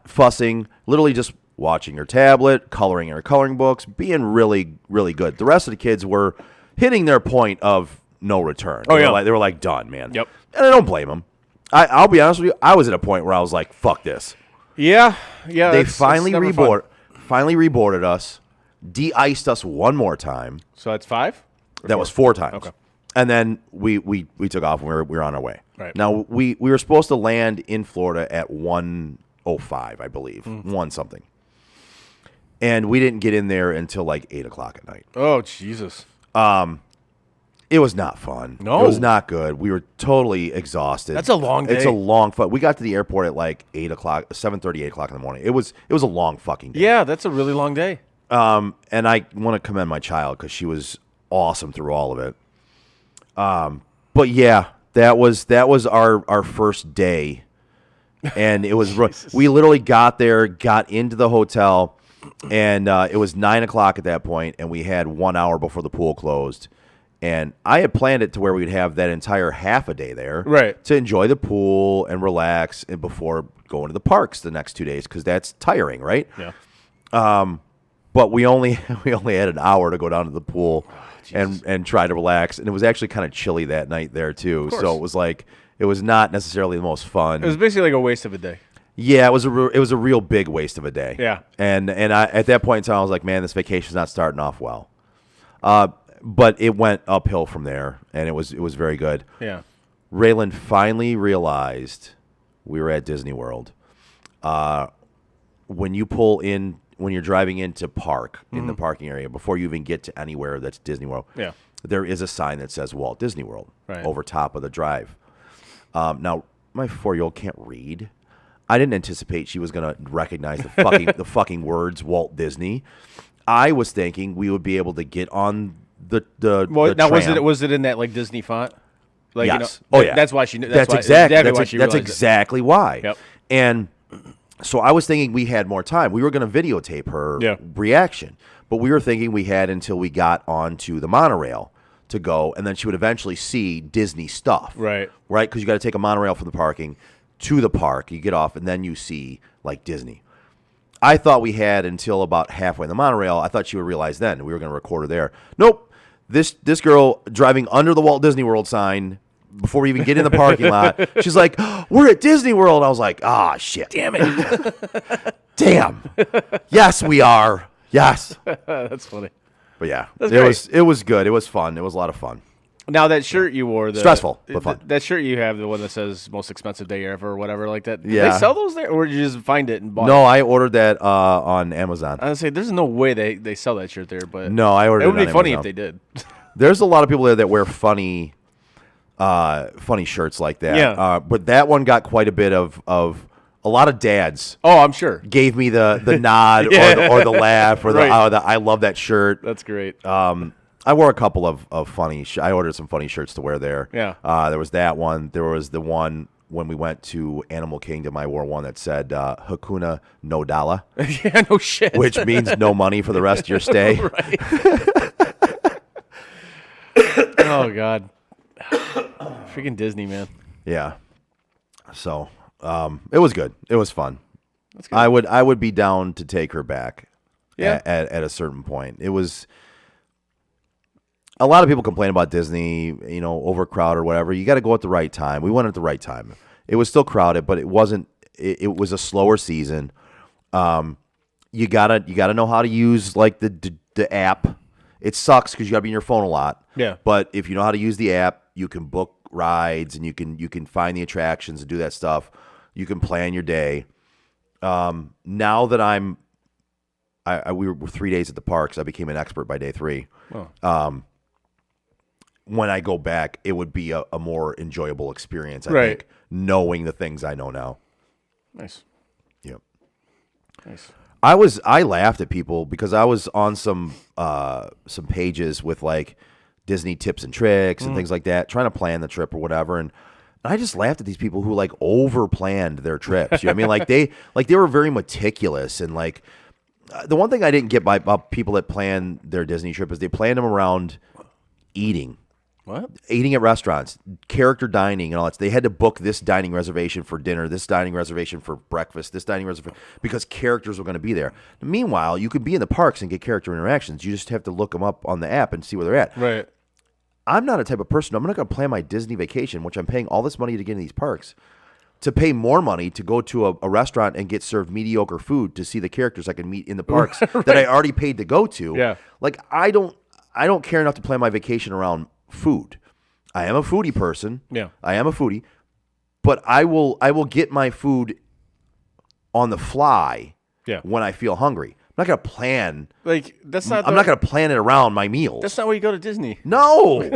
fussing, literally just watching her tablet, coloring in her coloring books, being really, really good. The rest of the kids were hitting their point of no return. Oh, yeah. They were like done, man. Yep. And I don't blame them. I'll be honest with you. I was at a point where I was like, fuck this. Yeah. They it's finally never fun. reboarded us, de-iced us one more time. So that's 5. That was 4 times. Okay. And then we took off and we were on our way. Right. Now we were supposed to land in Florida at 1:05, I believe. 1 something. And we didn't get in there until like 8 o'clock at night. Oh Jesus. It was not fun. No. It was not good. We were totally exhausted. That's a long It's day. a long fun. We got to the airport at like 8 o'clock, 7:30, 8 o'clock in the morning. It was a long fucking day. Yeah, that's a really long day. And I want to commend my child because she was awesome through all of it. But yeah, that was our first day, and it was we literally got there, got into the hotel, and it was 9 o'clock at that point, and we had 1 hour before the pool closed. And I had planned it to where we'd have that entire half a day there, Right. to enjoy the pool and relax, and before going to the parks the next 2 days because that's tiring, right? Yeah. But we only had an hour to go down to the pool and try to relax, and it was actually kind of chilly that night there too. So it was like it was not necessarily the most fun. It was basically like a waste of a day. Yeah, it was a real big waste of a day. Yeah. And I at that point in time I was like, man, this vacation's not starting off well. But it went uphill from there, and it was very good. Yeah. Raylan finally realized we were at Disney World. When you're driving into park in the parking area, before you even get to anywhere that's Disney World, Yeah. there is a sign that says Walt Disney World over top of the drive. Now, my 4-year-old can't read. I didn't anticipate she was going to recognize the fucking words Walt Disney. I was thinking we would be able to get on the Now tram. was it in that like Disney font? Like, Yes. You know, Oh, yeah. That's why she knew. That's why, exactly why she that's realized it. exactly why. Yep. And so I was thinking we had more time. We were going to videotape her reaction, but we were thinking we had until we got onto the monorail to go, and then she would eventually see Disney stuff. Right. Right? Because you got to take a monorail from the parking to the park. You get off, and then you see like Disney. I thought we had until about halfway in the monorail. I thought she would realize then we were going to record her there. Nope. This girl driving under the Walt Disney World sign before we even get in the parking lot. She's like, we're at Disney World. I was like, shit. Damn it. Damn. Yes, we are. Yes. That's funny. But yeah, That's it great. was good. It was fun. It was a lot of fun. Now that shirt you wore, Stressful, but fun. That shirt you have, the one that says "most expensive day ever" or whatever like that. Do Yeah. they sell those there, or did you just find it and bought No, it? I ordered that on Amazon. I would say there's no way they sell that shirt there, but No, I ordered it would it be on funny Amazon. if they did. There's a lot of people there that wear funny shirts like that. Yeah. But that one got quite a bit of a lot of dads Oh, I'm sure. gave me the nod or the laugh or the, Right. I love that shirt. That's great. I wore a couple of funny. I ordered some funny shirts to wear there. Yeah. There was that one. There was the one when we went to Animal Kingdom. I wore one that said Hakuna no Dala, Yeah, no shit. which means no money for the rest of your stay. Right. Oh God. Freaking Disney, man. Yeah. So it was good. It was fun. That's good. I would be down to take her back. Yeah. At a certain point, it was. A lot of people complain about Disney, overcrowded or whatever. You got to go at the right time. We went at the right time. It was still crowded, but it wasn't. It was a slower season. You gotta know how to use like the app. It sucks because you gotta be on your phone a lot. Yeah. But if you know how to use the app, you can book rides and you can find the attractions and do that stuff. You can plan your day. Now that we were 3 days at the parks, I became an expert by day 3. Oh. When I go back, it would be a more enjoyable experience, I Right. think, knowing the things I know now. Nice. Yep. Nice. I laughed at people because I was on some pages with like Disney tips and tricks and things like that, trying to plan the trip or whatever, and I just laughed at these people who like over planned their trips. You know what I mean? Like they were very meticulous and like the one thing I didn't get about people that plan their Disney trip is they planned them around eating. What? Eating at restaurants, character dining, and all that. They had to book this dining reservation for dinner, this dining reservation for breakfast, this dining reservation because characters were going to be there. Meanwhile, you could be in the parks and get character interactions. You just have to look them up on the app and see where they're at. Right. I'm not a type of person. I'm not going to plan my Disney vacation, which I'm paying all this money to get in these parks, to pay more money to go to a restaurant and get served mediocre food to see the characters I can meet in the parks that I already paid to go to. Yeah. Like I don't care enough to plan my vacation around food. I am a foodie person. Yeah. I am a foodie, but I will get my food on the fly Yeah. when I feel hungry. I'm not going to plan. Like that's not. I'm not going to plan it around my meals. That's not why you go to Disney. No.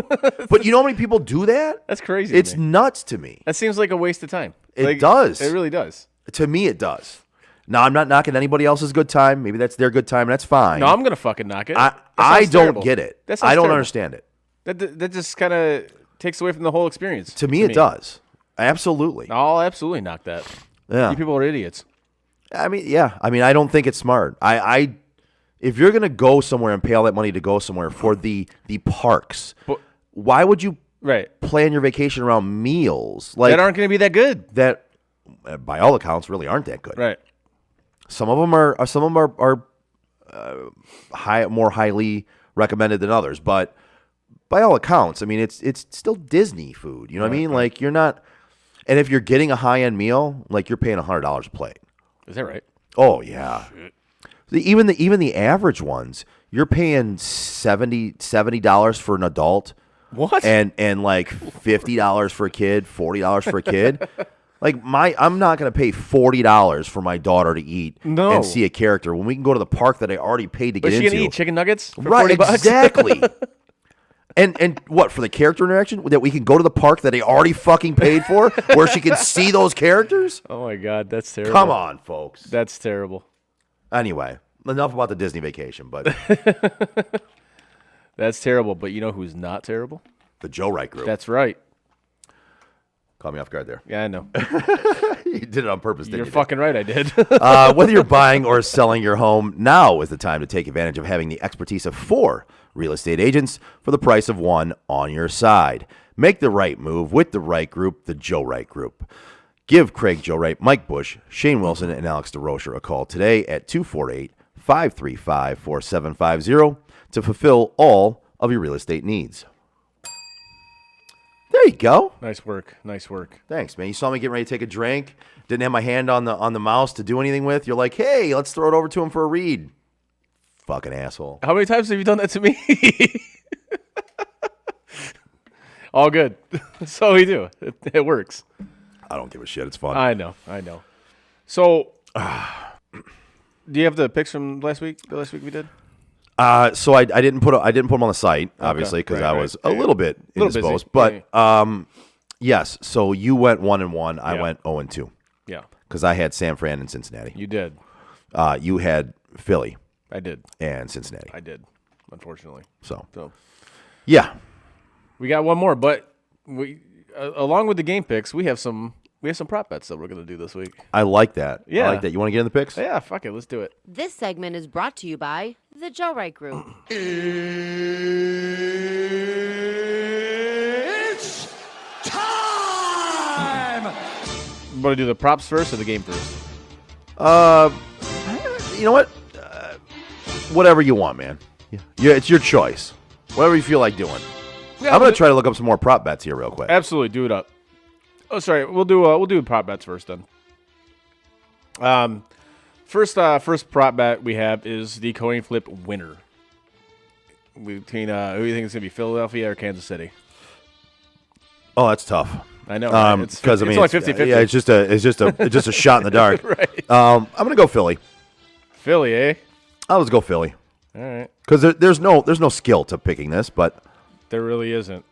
But you know how many people do that? That's crazy. to It's me. nuts to me. That seems like a waste of time. It Like, does. It really does. To me, it does. Now, I'm not knocking anybody else's good time. Maybe that's their good time. That's fine. No, I'm gonna fucking knock it. I That I sounds don't terrible. get it. That sounds I don't terrible. understand it. That just kind of takes away from the whole experience. To me, it does. Absolutely. I'll absolutely knock that. Yeah. You people are idiots. I mean, yeah. I mean, I don't think it's smart. If you're gonna go somewhere and pay all that money to go somewhere for the parks, But- why would you Right. plan your vacation around meals like that aren't going to be that good. that? By all accounts, really aren't that good. Right. Some of them are. Some of them are more highly recommended than others, but by all accounts, I mean it's still Disney food. You know what I mean? Like you're not. And if you're getting a high-end meal, like you're paying $100 a plate. Is that right? Oh yeah. Even the average ones, you're paying $70 for an adult. What? And like $50 for a kid, $40 for a kid. Like I'm not gonna pay $40 for my daughter to eat and see a character when we can go to the park that I already paid to get Is she into. gonna eat chicken nuggets for Right, $40? exactly. And what, for the character interaction? That we can go to the park that I already fucking paid for where she can see those characters? Oh my God, that's terrible. Come on, folks. That's terrible. Anyway, enough about the Disney vacation, but That's terrible. But you know who's not terrible? the Joe Wright Group. That's right. Caught me off guard there. Yeah, I know. You did it on purpose, didn't You're you? fucking right. I did. Whether you're buying or selling your home, now is the time to take advantage of having the expertise of 4 real estate agents for the price of 1 on your side. Make the right move with the right group, the Joe Wright Group. Give Craig Joe Wright, Mike Bush, Shane Wilson, and Alex DeRocher a call today at 248-535-4750 to fulfill all of your real estate needs. There you go. Nice work. Nice work. Thanks, man. You saw me getting ready to take a drink. Didn't have my hand on the mouse to do anything with. You're like, hey, let's throw it over to him for a read. Fucking asshole. How many times have you done that to me? All good. So we do. It works. I don't give a shit. It's fun. I know. So, do you have the picks from last week? The last week we did. So I didn't put them on the site, obviously, because Right, I was a little bit busy. indisposed. But yes, so you went 1-1. I Yeah. went 0-2 Yeah, because I had San Fran and Cincinnati. you did. You had Philly I did. and Cincinnati. I did. Unfortunately. So Yeah, yeah, we got one more, but we along with the game picks, we have some prop bets that we're gonna do this week. I like that. Yeah. I like that. You want to get in the picks? Yeah, fuck it, let's do it. This segment is brought to you by the Joe Wright Group. It's time! You want to do the props first or the game first? You know what? Whatever you want, man. Yeah, it's your choice. Whatever you feel like doing. Yeah, I'm gonna try to look up some more prop bets here real quick. Absolutely, do it up. Oh, sorry, we'll do prop bets first then. First prop bet we have is the coin flip winner. Between who do you think it's gonna be, Philadelphia or Kansas City? Oh, that's tough. I know, right? Because it's only 50-50. Yeah, it's just a shot in the dark. Right. I'm gonna go Philly. Philly, eh? Let's go Philly. All right. Because there's no skill to picking this, but There really isn't.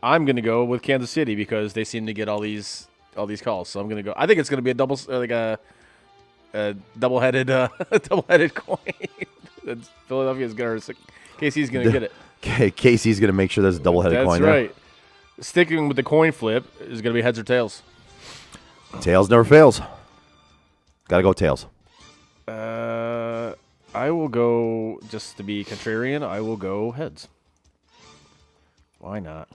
I'm gonna go with Kansas City because they seem to get all these calls. So I'm gonna go. I think it's gonna be a double-headed coin. Philadelphia's gonna. Casey's gonna get it. Casey's gonna make sure there's a double-headed That's coin right. Sticking with the coin flip is gonna be heads or tails. there. Tails never fails. Gotta go tails. I will go, just to be contrarian, I will go heads. Why not?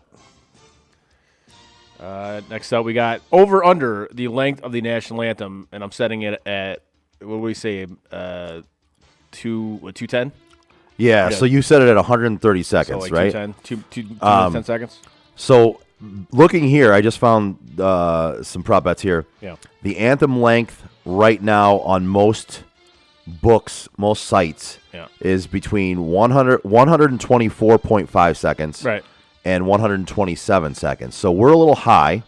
Next up, we got over under the length of the national anthem, and I'm setting it at, what do we say, 210? Yeah. So you said it at 130 So seconds, like right? 210, 2 minutes, 10 seconds? So looking here, I just found some prop bets here. Yeah. The anthem length right now on most books, most sites, Yeah. is between 124.5 seconds Right. and 127 seconds. So we're a little high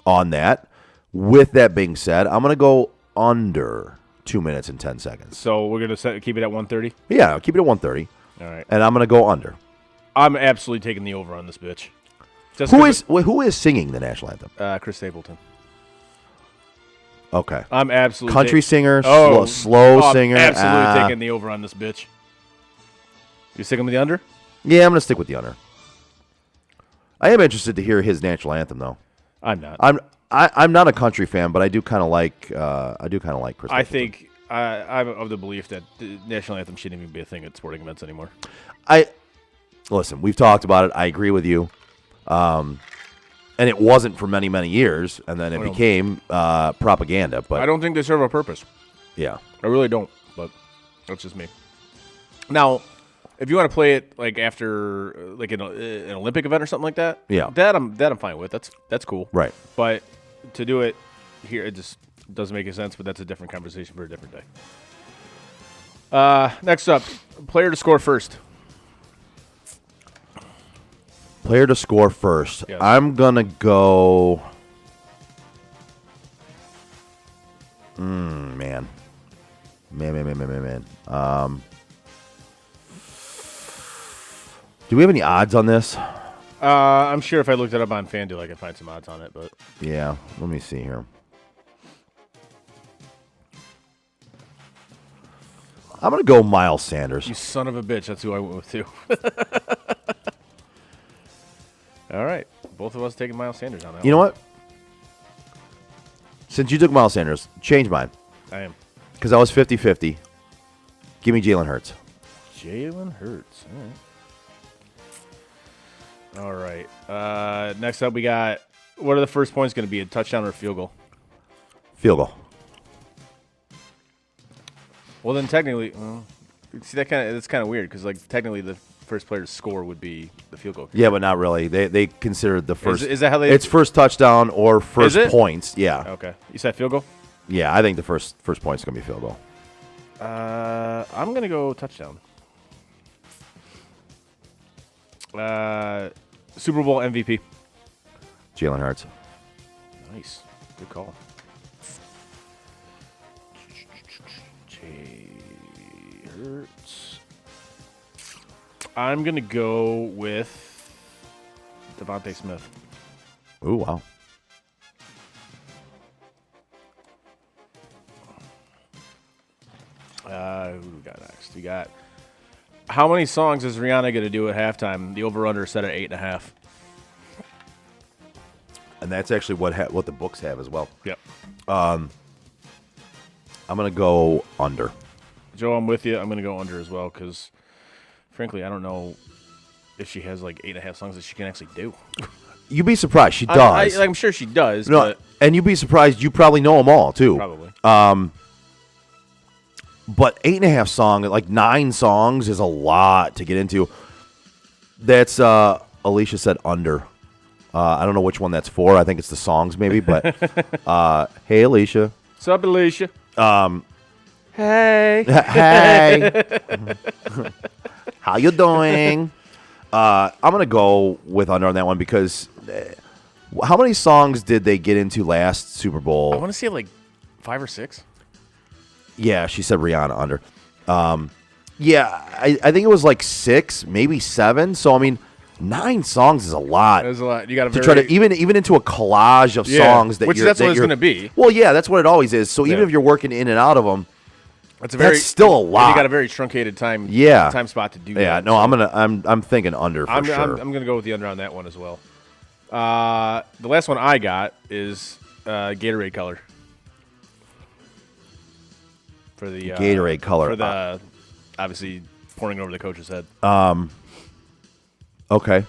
on that. With that being said, I'm going to go under 2 minutes and 10 seconds. So we're going to keep it at 130? Yeah, keep it at 130. All right. And I'm going to go under. I'm absolutely taking the over on this bitch. Just Who is singing the national anthem? Chris Stapleton. Okay. I'm absolutely Country singer, Oh, slow I'm singer. absolutely taking the over on this bitch. You sticking with the under? Yeah, I'm going to stick with the under. I am interested to hear his national anthem, though. I'm not. I'm not a country fan, but I do kind of like Chris. I Stapleton. think I'm of the belief that the national anthem shouldn't even be a thing at sporting events anymore. Listen. We've talked about it. I agree with you. And it wasn't for many, many years, and then it became propaganda. But I don't think they serve a purpose. yeah, I really don't, but that's just me. Now, if you want to play it like after like an Olympic event or something like that, Yeah. that I'm fine with. That's cool. right. But to do it here, it just doesn't make any sense, but that's a different conversation for a different day. Next up, player to score first. Player to score first. Yes. I'm going to go... Man. Do we have any odds on this? I'm sure if I looked it up on FanDuel, I could find some odds on it, but Yeah, let me see here. I'm going to go Miles Sanders. you son of a bitch, that's who I went with too. All right, both of us taking Miles Sanders on that. You know what? Since you took Miles Sanders, change mine. I am Because I was 50-50. Give me Jalen Hurts. Jalen Hurts. All right. Next up, we got. What are the first points going to be? A touchdown or a field goal? Field goal. Well, then technically, see that's kind of weird because like technically the first player to score would be the field goal. Yeah, but not really. They consider the first. Is that how they? It's first touchdown or first it? points. Yeah. Okay. You said field goal? Yeah, I think the first point's going to be field goal. I'm going to go touchdown. Super Bowl MVP. Jalen Hurts. Nice. Good call. Jay Hurts. I'm going to go with Devontae Smith. Ooh, wow. Who do we got next? We got how many songs is Rihanna going to do at halftime? The over-under set at 8.5. And that's actually what the books have as well. Yep. I'm going to go under. Joe, I'm with you. I'm going to go under as well because, frankly, I don't know if she has like 8.5 songs that she can actually do. You'd be surprised. She does. I'm sure she does. No, But and you'd be surprised. You probably know them all, too. probably. But 8.5 songs, like 9 songs, is a lot to get into. That's Alicia said under. I don't know which one that's for. I think it's the songs, maybe. But hey, Alicia. What's up, Alicia? Hey. Hey. How you doing? I'm gonna go with under on that one because how many songs did they get into last Super I Bowl? want to say like 5 or 6. Yeah, she said Rihanna under. Yeah, I think it was like 6, maybe 7. So I mean, 9 songs is a lot. There's a lot. You got To try to even into a collage of songs that which you're, that's that what it's you're- going to be. Well, yeah, that's what it always is. So even Yeah. if you're working in and out of them, That's still a lot. You got a very truncated time. Yeah. Time spot to do. yeah, that. no, I'm thinking under for sure. I'm going to go with the under on that one as well. The last one I got is Gatorade color. For the Gatorade color. For the obviously pouring over the coach's head. Okay,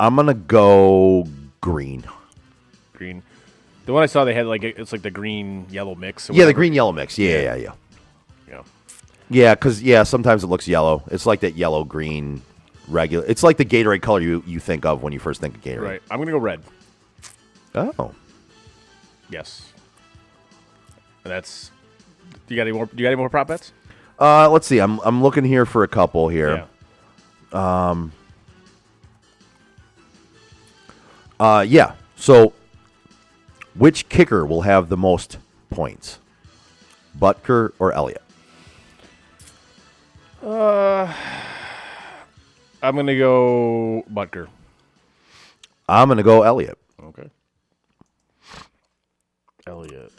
I'm gonna go green. Green. The one I saw, they had like it's like the green yellow mix. Or Yeah, the whatever. green yellow mix. Yeah. Yeah. Yeah, because sometimes it looks yellow. It's like that yellow green regular. It's like the Gatorade color you think of when you first think of Gatorade. Right. I'm gonna go red. Oh, Yes. And that's. Do you got any more prop bets? let's see. I'm looking here for a couple here. Yeah. So, which kicker will have the most points? Butker or Elliott? I'm gonna go Butker. I'm gonna go Elliott. Okay. Elliott.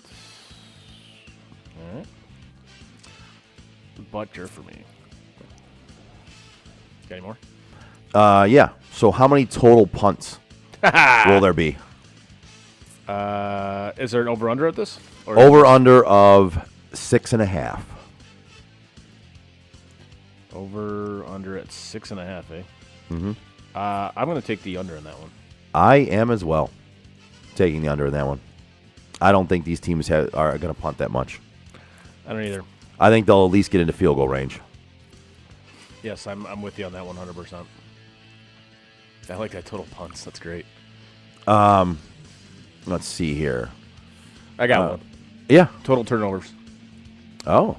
All right. Butker for me. Got any more? Yeah. So, how many total punts will there be? Is there an over/under at this? Or Over under of 6.5. Over/under at 6.5. Eh. Mm-hmm. I'm gonna take the under in that one. I am as well taking the under in that one. I don't think these teams are going to punt that much. I don't either. I think they'll at least get into field goal range. Yes, I'm with you on that 100%. I like that total punts. That's great. Let's see here. I got one. Yeah. Total turnovers. Oh.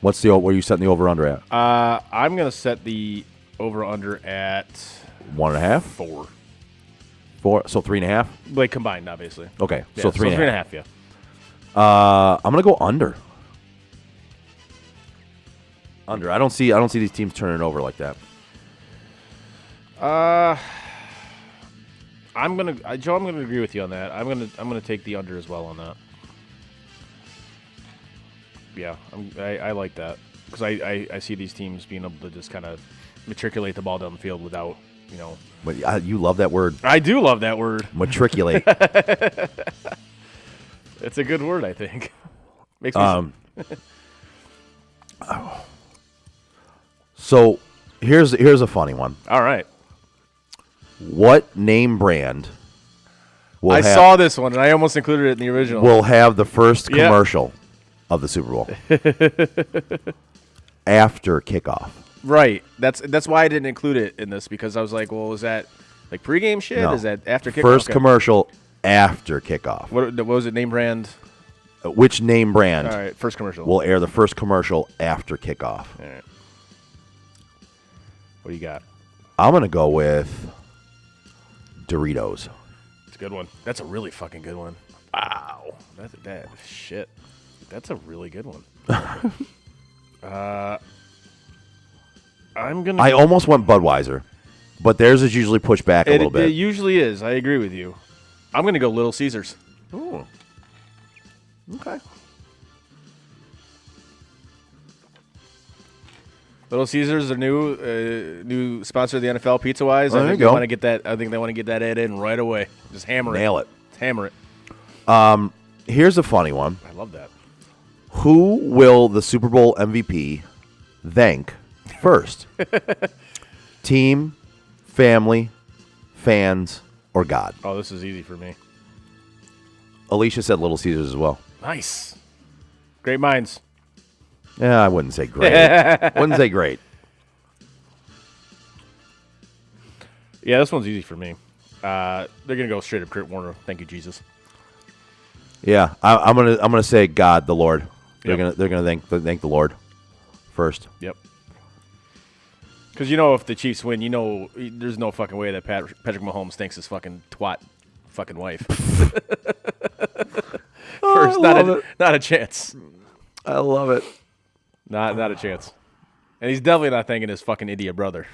What's the where are you setting the over under at? I'm gonna set the over under at 1.5, 4. 4. So 3.5. Like combined, obviously. Okay. Yeah, So 3.5. 3.5. Yeah. I'm gonna go under. Under. I don't see these teams turning over like that. Joe, I'm gonna agree with you on that. I'm gonna take the under as well on that. Yeah, I like that because I see these teams being able to just kind of matriculate the ball down the field without, But you love that word, I do love that word. matriculate. It's a good word, I think. Makes me So here's a funny one. all right. What name brand I saw this one and I almost included it in the original. will have the first Yeah. commercial of the Super Bowl after kickoff? Right. That's why I didn't include it in this because I was like, well, is that like pregame shit? No. Is that after kickoff? First Okay. commercial after kickoff. What was it? Name brand. Which name brand All right. First commercial. will air the first commercial after kickoff? All right. What do you got? I'm going to go with Doritos. It's a good one. That's a really fucking good one. Wow. That shit. That's a really good one. I'm gonna. I almost went Budweiser, but theirs is usually pushed back a little It bit. usually is. I agree with you. I'm gonna go Little Caesars. Ooh. Okay. Little Caesars are new sponsor of the NFL pizza wise. Oh, I there think you they go. want to get that. I think they want to get that ad in right away. Just hammer Nail it. Hammer it. Here's a funny one. I love that. Who will the Super Bowl MVP thank first? Team, family, fans, or God? Oh, this is easy for me. Alicia said Little Caesars as well. Nice. Great minds. Yeah, I wouldn't say great. Wouldn't say great. Yeah, this one's easy for me. They're gonna go straight up Kurt Warner. Thank you, Jesus. Yeah, I'm gonna say God, the Lord. Yep. They're gonna thank the Lord first. Yep. Because if the Chiefs win, there's no fucking way that Patrick Mahomes thanks his fucking twat fucking wife. First, not a chance. I love it. Not a chance. And he's definitely not thanking his fucking idiot brother.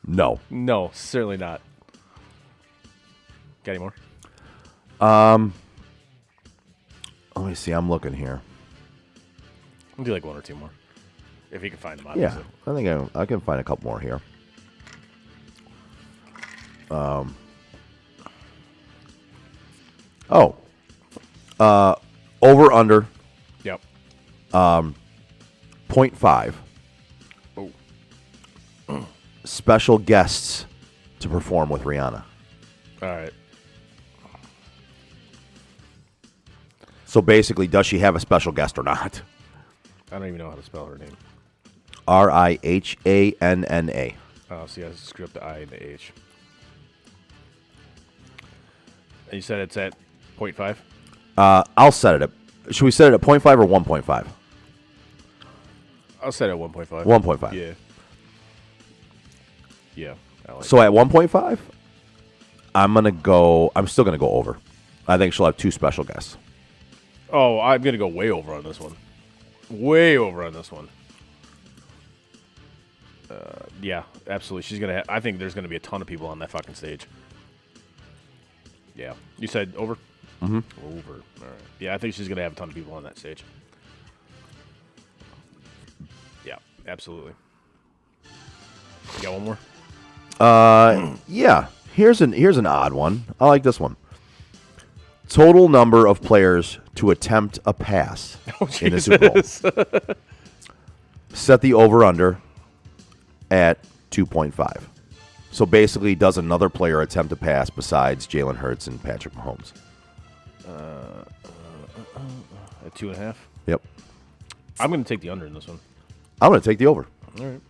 No. No, certainly not. Got any more? Let me see. I'm looking here. We'll do like one or two more. If you can find them, Yeah, obviously. I think I can find a couple more here. Over under Yep. 0.5. Oh. Special guests to perform with Rihanna. All right. So basically, does she have a special guest or not? I don't even know how to spell her name. Rihanna. Oh, see, I screwed up the I and the H. And you said it's at 0.5? I'll set it at. Should we set it at 0.5 or 1.5? I'll set it at 1.5. 1.5. Yeah. Yeah. I like So at 1.5, I'm still gonna go over. I think she'll have two special guests. Oh, I'm going to go way over on this one. Way over on this one. Yeah, absolutely. She's going to I think there's going to be a ton of people on that fucking stage. Yeah. You said over? Mm-hmm. Over. All right. Yeah, I think she's going to have a ton of people on that stage. Yeah, absolutely. You got one more? Yeah. Here's an odd one. I like this one. Total number of players to attempt a pass in the Super Bowl. Set the over-under at 2.5. So basically, does another player attempt a pass besides Jalen Hurts and Patrick Mahomes? At 2.5? Yep. I'm going to take the under in this one. I'm going to take the over. All right.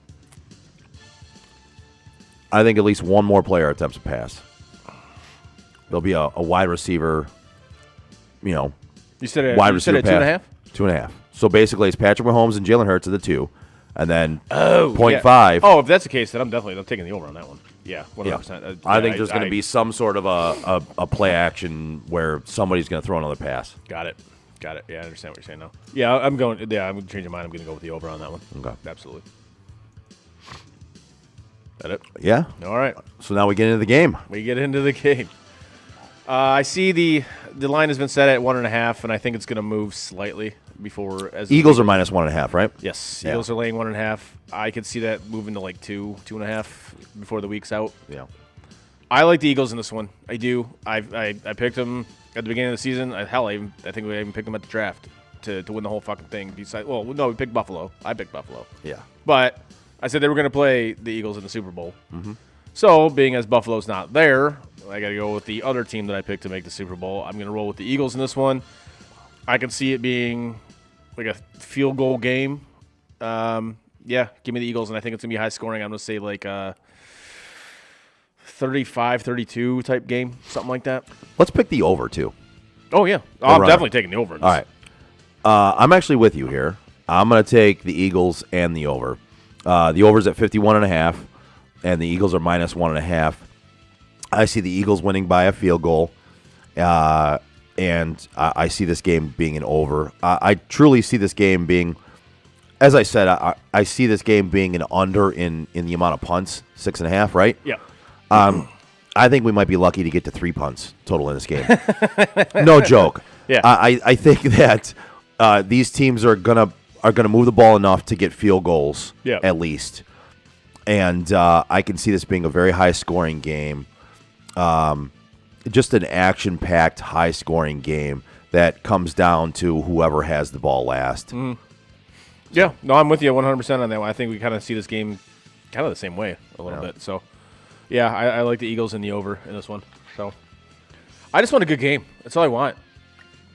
I think at least one more player attempts a pass. There'll be a wide receiver, You said wide you said receiver at 2.5. 2.5. So basically, it's Patrick Mahomes and Jalen Hurts at the 2, and then Yeah. 0.5. Oh, if that's the case, then I'm taking the over on that one. Yeah, 100%. I think there's going to be some sort of a play action where somebody's going to throw another pass. Got it. Yeah, I understand what you're saying now. Yeah, I'm going. Yeah, I'm changing mine. I'm going to go with the over on that one. Okay. Absolutely. That it? Yeah. All right. So now we get into the game. We get into the game. I see the line has been set at 1.5, and I think it's going to move slightly before as Eagles are minus 1.5, right? Yes, Yeah. Eagles are laying 1.5. I could see that moving to like 2.5 before the week's out. Yeah. I like the Eagles in this one. I do. I picked them at the beginning of the season. I think we even picked them at the draft to win the whole fucking thing. Besides, well, no, we picked Buffalo. I picked Buffalo. Yeah. But I said they were going to play the Eagles in the Super Bowl. Mm-hmm. So, being as Buffalo's not there, I got to go with the other team that I picked to make the Super Bowl. I'm going to roll with the Eagles in this one. I can see it being like a field goal game. Yeah, give me the Eagles, and I think it's going to be high scoring. I'm going to say like 35-32 type game, something like that. Let's pick the over, too. Oh, yeah. The I'm runner. definitely taking the over. All right. I'm actually with you here. I'm going to take the Eagles and the over. The over's at 51.5, and the Eagles are minus 1.5. I see the Eagles winning by a field goal, and I see this game being an over. I truly see this game being, as I said, I see this game being an under in the amount of punts, 6.5, right? Yeah. I think we might be lucky to get to 3 punts total in this game. No joke. Yeah. I think that these teams are gonna move the ball enough to get field goals at least, and I can see this being a very high scoring game, just an action packed high scoring game that comes down to whoever has the ball last. Yeah, no, I'm with you 100% on that one. I think we kind of see this game kind of the same way a little bit. So, yeah, I like the Eagles in the over in this one. So, I just want a good game. That's all I want.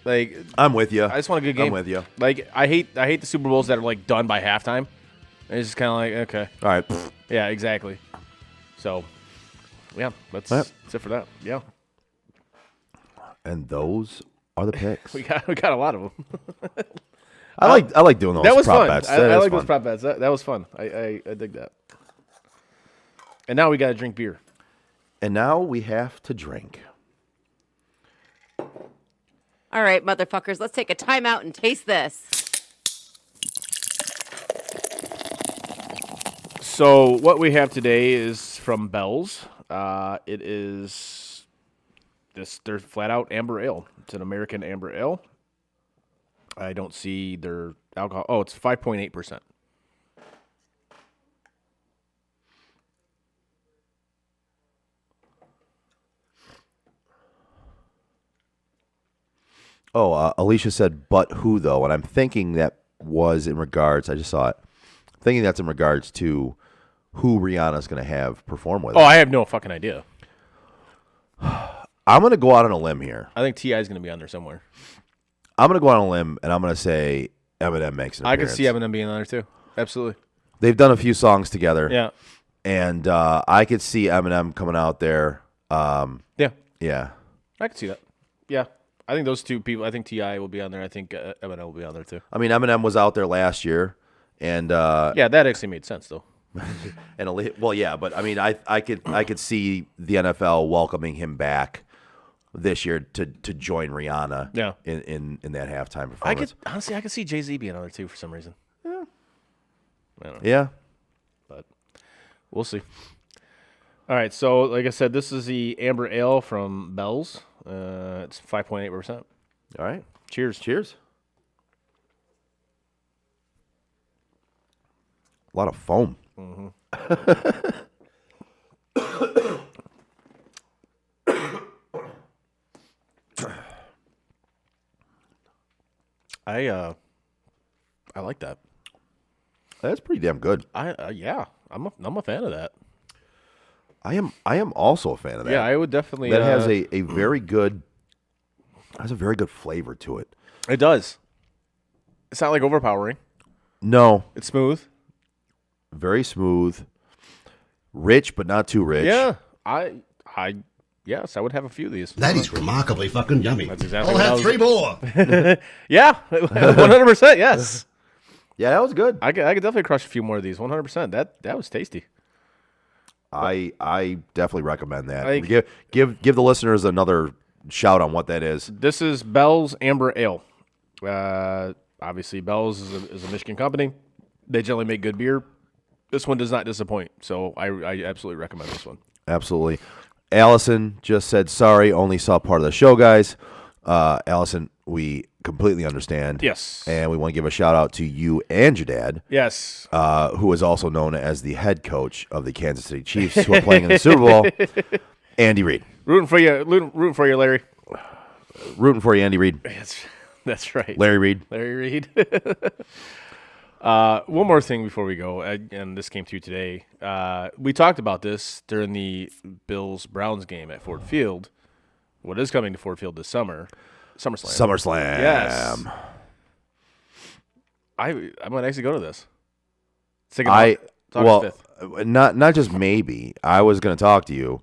Like, I'm with you. I just want a good game. I'm with you. Like, I hate the Super Bowls that are like done by halftime. And it's just kind of like, okay, All right. yeah, exactly. So, yeah, that's it for that. Yeah, And those are the picks. we got a lot of them. I like doing those That was prop fun. bets. I That is like fun. those prop bets. That was fun. I dig that. And now we got to drink beer. And now we have to drink. All right, motherfuckers, let's take a timeout and taste this. So what we have today is from Bell's. It is their flat out amber ale. It's an American amber ale. I don't see their alcohol. Oh, it's 5.8%. Oh, Alicia said, but who, though? And I'm thinking that was in regards, I just saw it, thinking that's in regards to who Rihanna's going to have perform with. Oh, I have no fucking idea. I'm going to go out on a limb here. I think T.I. is going to be on there somewhere. I'm going to go out on a limb, and I'm going to say Eminem makes an I appearance. could see Eminem being on there too. Absolutely. They've done a few songs together. Yeah. And I could see Eminem coming out there. Yeah. Yeah. I could see that. Yeah. I think those two people, I think T.I. will be on there. I think Eminem will be on there too. I mean, Eminem was out there last year, and Yeah, that actually made sense though. well, yeah, but I mean, I could see the NFL welcoming him back this year to join Rihanna. Yeah. In that halftime I performance. could see Jay-Z being on there too for some reason. I don't know. Yeah. But we'll see. All right, so like I said, this is the Amber Ale from Bell's. It's 5.8%. All right. Cheers. Cheers. A lot of foam. I like that. That's pretty damn good. Yeah, I'm a fan of that. I am also a fan of that. Yeah, I would definitely. That has a very good. Has a very good flavor to it. It does. It's not like overpowering. No, It's smooth. very smooth, rich but not too rich. Yeah, I yes, I would have a few of these. That is remarkably fucking yummy. That's exactly I'll what I have was- 3 more. Yeah, 100%. Yes, Yeah, that was good. I could definitely crush a few more of these. 100%. That was tasty. I definitely recommend that. Like- give the listeners another shout on what that is. This is Bell's Amber Ale. Obviously, Bell's is a Michigan company. They generally make good beer. This one does not disappoint, so I absolutely recommend this one. Absolutely. Allison just said, sorry, only saw part of the show, guys. Allison, we completely understand. Yes. And we want to give a shout out to you and your dad, Yes. who is also known as the head coach of the Kansas City Chiefs, who are playing in the Super Bowl, Andy Reid. Rooting for you, Larry. Rooting for you, Andy Reid. That's right. Larry Reid. Larry Reid. One more thing before we go, and this came through today. We talked about this during the Bills-Browns game at Ford Field. What is coming to Ford Field this summer? SummerSlam. Yes. I might actually go to this. Well, 5th. not just maybe. I was going to talk to you.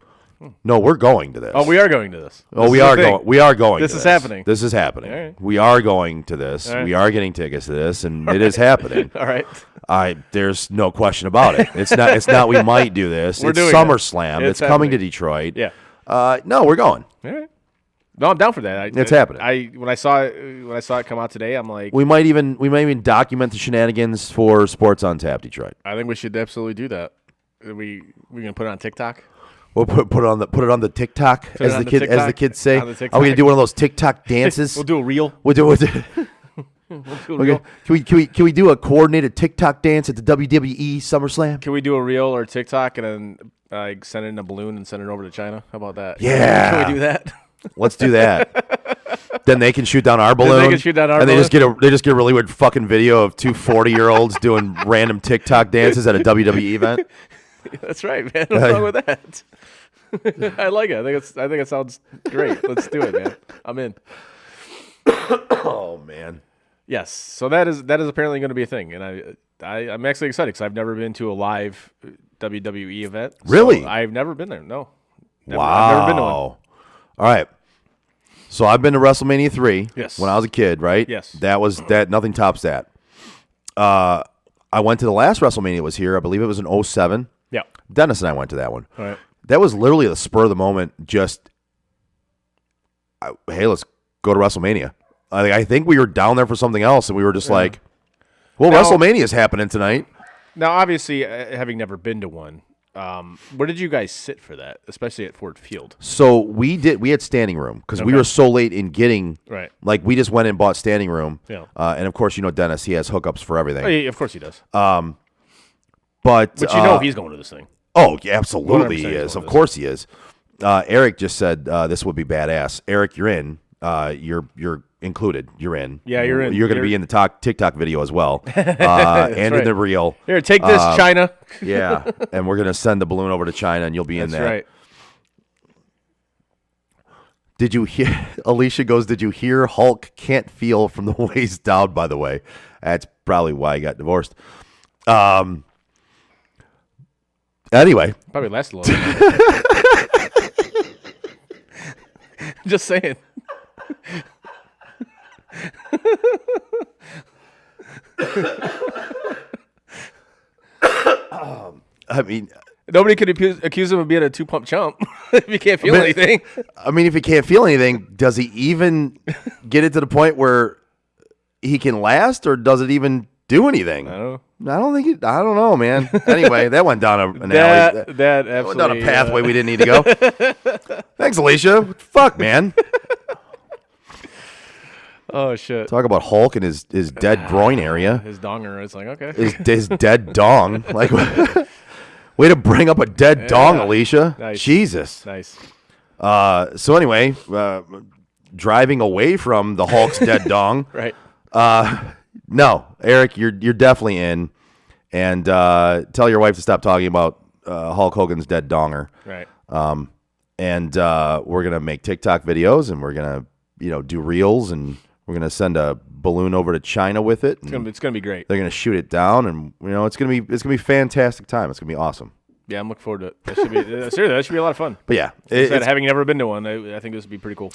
No, we're going to this. Oh, we are going to this. Oh, we are going. We are going. This to is happening. This is happening. All right. We are going to this. All right. We are getting tickets to this, and it is happening. All right. There's no question about it. It's not. It's not. We might do this. We're it's doing SummerSlam. it. It's coming to happening. Detroit. Yeah. No, we're going. All right. No, I'm down for that. It's happening. When I saw it come out today, I'm like, We might even document the shenanigans for Sports on Tap Detroit. I think we should absolutely do that. We gonna put it on TikTok. We'll put it on the TikTok, it as on the the kid as the TikTok. kids say. On the Are TikTok. we gonna do one of those TikTok dances? We'll do a reel. We'll do. We'll do a reel. Okay. Can we do a coordinated TikTok dance at the WWE SummerSlam? Can we do a reel or TikTok and then send it in a balloon and send it over to China? How about that? Yeah. Can we do that? Let's do that. Then they can shoot down our balloon. they can shoot down our and balloon. they just get a really weird fucking video of two 40-year-olds doing random TikTok dances at a WWE event. That's right, man. What's wrong with that? I like it. I think it sounds great. Let's do it, man. I'm in. Oh man. Yes. So that is apparently going to be a thing, and I'm actually excited because I've never been to a live WWE event. So Really? I've never been there. No. Never, Wow. I've never been to one. All right. So I've been to WrestleMania 3 Yes. when I was a kid, right? Yes. That nothing tops that. I went to the last WrestleMania was here. I believe it was in 07. Yeah. Dennis and I went to that one. All right. That was literally the spur of the moment. Hey, let's go to WrestleMania. I think we were down there for something else, and we were just like, well, Now- WrestleMania is happening tonight. Now, obviously, having never been to one, where did you guys sit for that, especially at Ford Field? So we had standing room because we Okay. were so late in getting, Right. like we just went and bought standing room. Yeah. And of course, Dennis, he has hookups for everything. Oh, yeah, of course he does. But But you know he's going to this thing. Oh, yeah, absolutely 100% he he's is. going Of to course he is. Eric just said this would be badass. Eric, you're in. You're included. You're in. Yeah, you're in. You're going to be in the TikTok video as well, and in right. the reel. Here, take this, China. Yeah, and we're going to send the balloon over to China, and you'll be in That's that. right. Did you hear? Alicia goes, did you hear Hulk can't feel from the waist down, by the way? That's probably why he got divorced. Anyway. Probably lasts a little bit. Just saying. I mean, Nobody could accuse him of being a two-pump chump if he can't feel anything. I mean, if he can't feel anything, does he even get it to the point where he can last, or does it even do anything? I don't know. I don't think. I don't know, man. Anyway, that went down an alley. That Went absolutely down a pathway we didn't need to go. Thanks, Alicia. Fuck, man. Oh shit! Talk about Hulk and his dead groin area. His donger. It's like okay. His dead dong. Like, way to bring up a dead dong, Alicia. Nice. Jesus. Nice. So anyway, driving away from the Hulk's dead dong. Right. No, Eric, you're definitely in, and tell your wife to stop talking about Hulk Hogan's dead donger. Right. And we're gonna make TikTok videos, and we're gonna do reels, and we're gonna send a balloon over to China with it. It's gonna be great. They're gonna shoot it down, and it's gonna be a fantastic time. It's gonna be awesome. Yeah, I'm looking forward to it. That should be seriously. That should be a lot of fun. But yeah, Having never been to one, I think this would be pretty cool.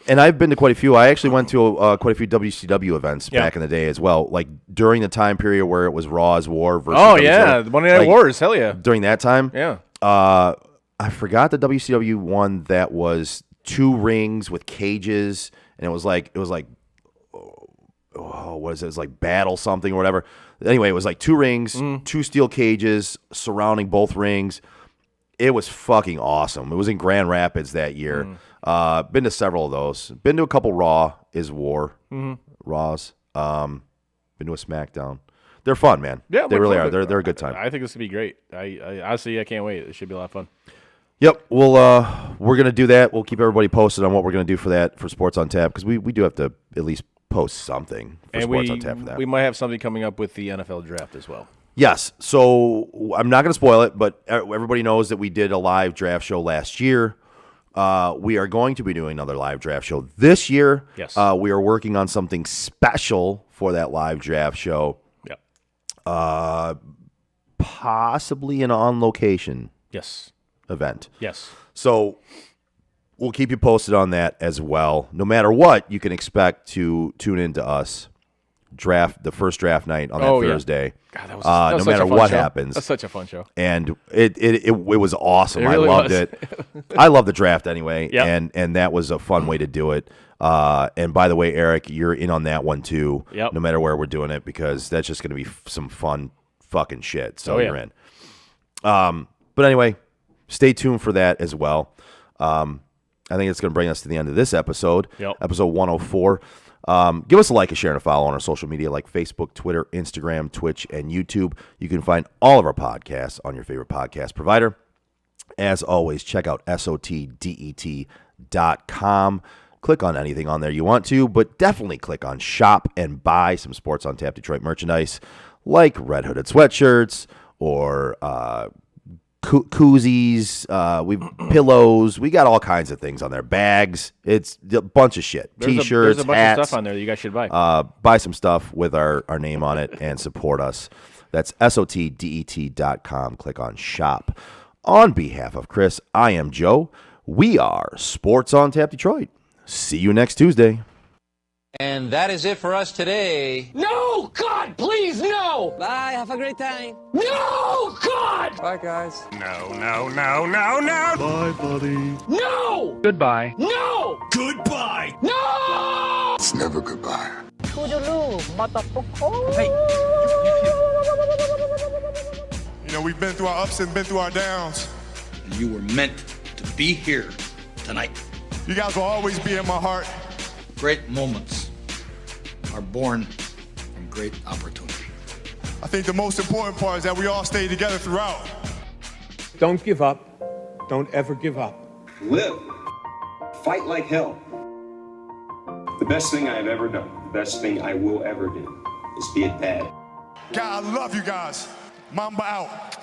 And I've been to quite a few. I actually went to quite a few WCW events back in the day as well. Like during the time period where it was Raw's War versus the Monday Night Wars. Hell yeah. During that time, yeah. I forgot the WCW one that was 2 rings with cages, and it was like what is it? It was like Battle something or whatever. Anyway, it was like 2 rings, 2 steel cages surrounding both rings. It was fucking awesome. It was in Grand Rapids that year. Been to several of those. Been to a couple Raw is War. Raws. Been to a SmackDown. They're fun, man. Yeah, they really are. They're a good time. I think this would be great. I honestly, I can't wait. It should be a lot of fun. Yep. Well, we're gonna do that. We'll keep everybody posted on what we're gonna do for that for Sports on Tap, because we do have to at least post something for Sports on Tap for that. We might have something coming up with the NFL draft as well. Yes. So I'm not going to spoil it, but everybody knows that we did a live draft show last year. We are going to be doing another live draft show this year. Yes. We are working on something special for that live draft show. Yeah. Possibly an on-location event. Yes. So we'll keep you posted on that as well. No matter what, you can expect to tune into us the first draft night on that Thursday. God, that was no matter what happens. That's such a fun show. And it was awesome. Really I loved it. I love the draft anyway. Yep. And that was a fun way to do it. And by the way, Eric, you're in on that one too. Yep. No matter where we're doing it, because that's just going to be some fun fucking shit. So you're in. But anyway, stay tuned for that as well. I think it's going to bring us to the end of this episode, episode 104. Give us a like, a share, and a follow on our social media like Facebook, Twitter, Instagram, Twitch, and YouTube. You can find all of our podcasts on your favorite podcast provider. As always, check out SOTDET.com. Click on anything on there you want to, but definitely click on shop and buy some Sports on Tap Detroit merchandise like Red Hooded sweatshirts or koozies, pillows. We got all kinds of things on there. Bags. It's a bunch of shit. T-shirts, there's a bunch hats. of stuff on there that you guys should buy. Buy some stuff with our name on it and support us. That's SOTDET.com. Click on shop. On behalf of Chris, I am Joe. We are Sports on Tap Detroit. See you next Tuesday. And that is it for us today. No! God, please, no! Bye, have a great time. No! God! Bye, guys. No. Bye, buddy. No! Goodbye. No! Goodbye. No! It's never goodbye. Hey, You know, we've been through our ups and been through our downs. And you were meant to be here tonight. You guys will always be in my heart. Great moments are born from great opportunity. I think the most important part is that we all stay together throughout. Don't give up. Don't ever give up. Live. Fight like hell. The best thing I have ever done, the best thing I will ever do, is be a dad. God, I love you guys. Mamba out.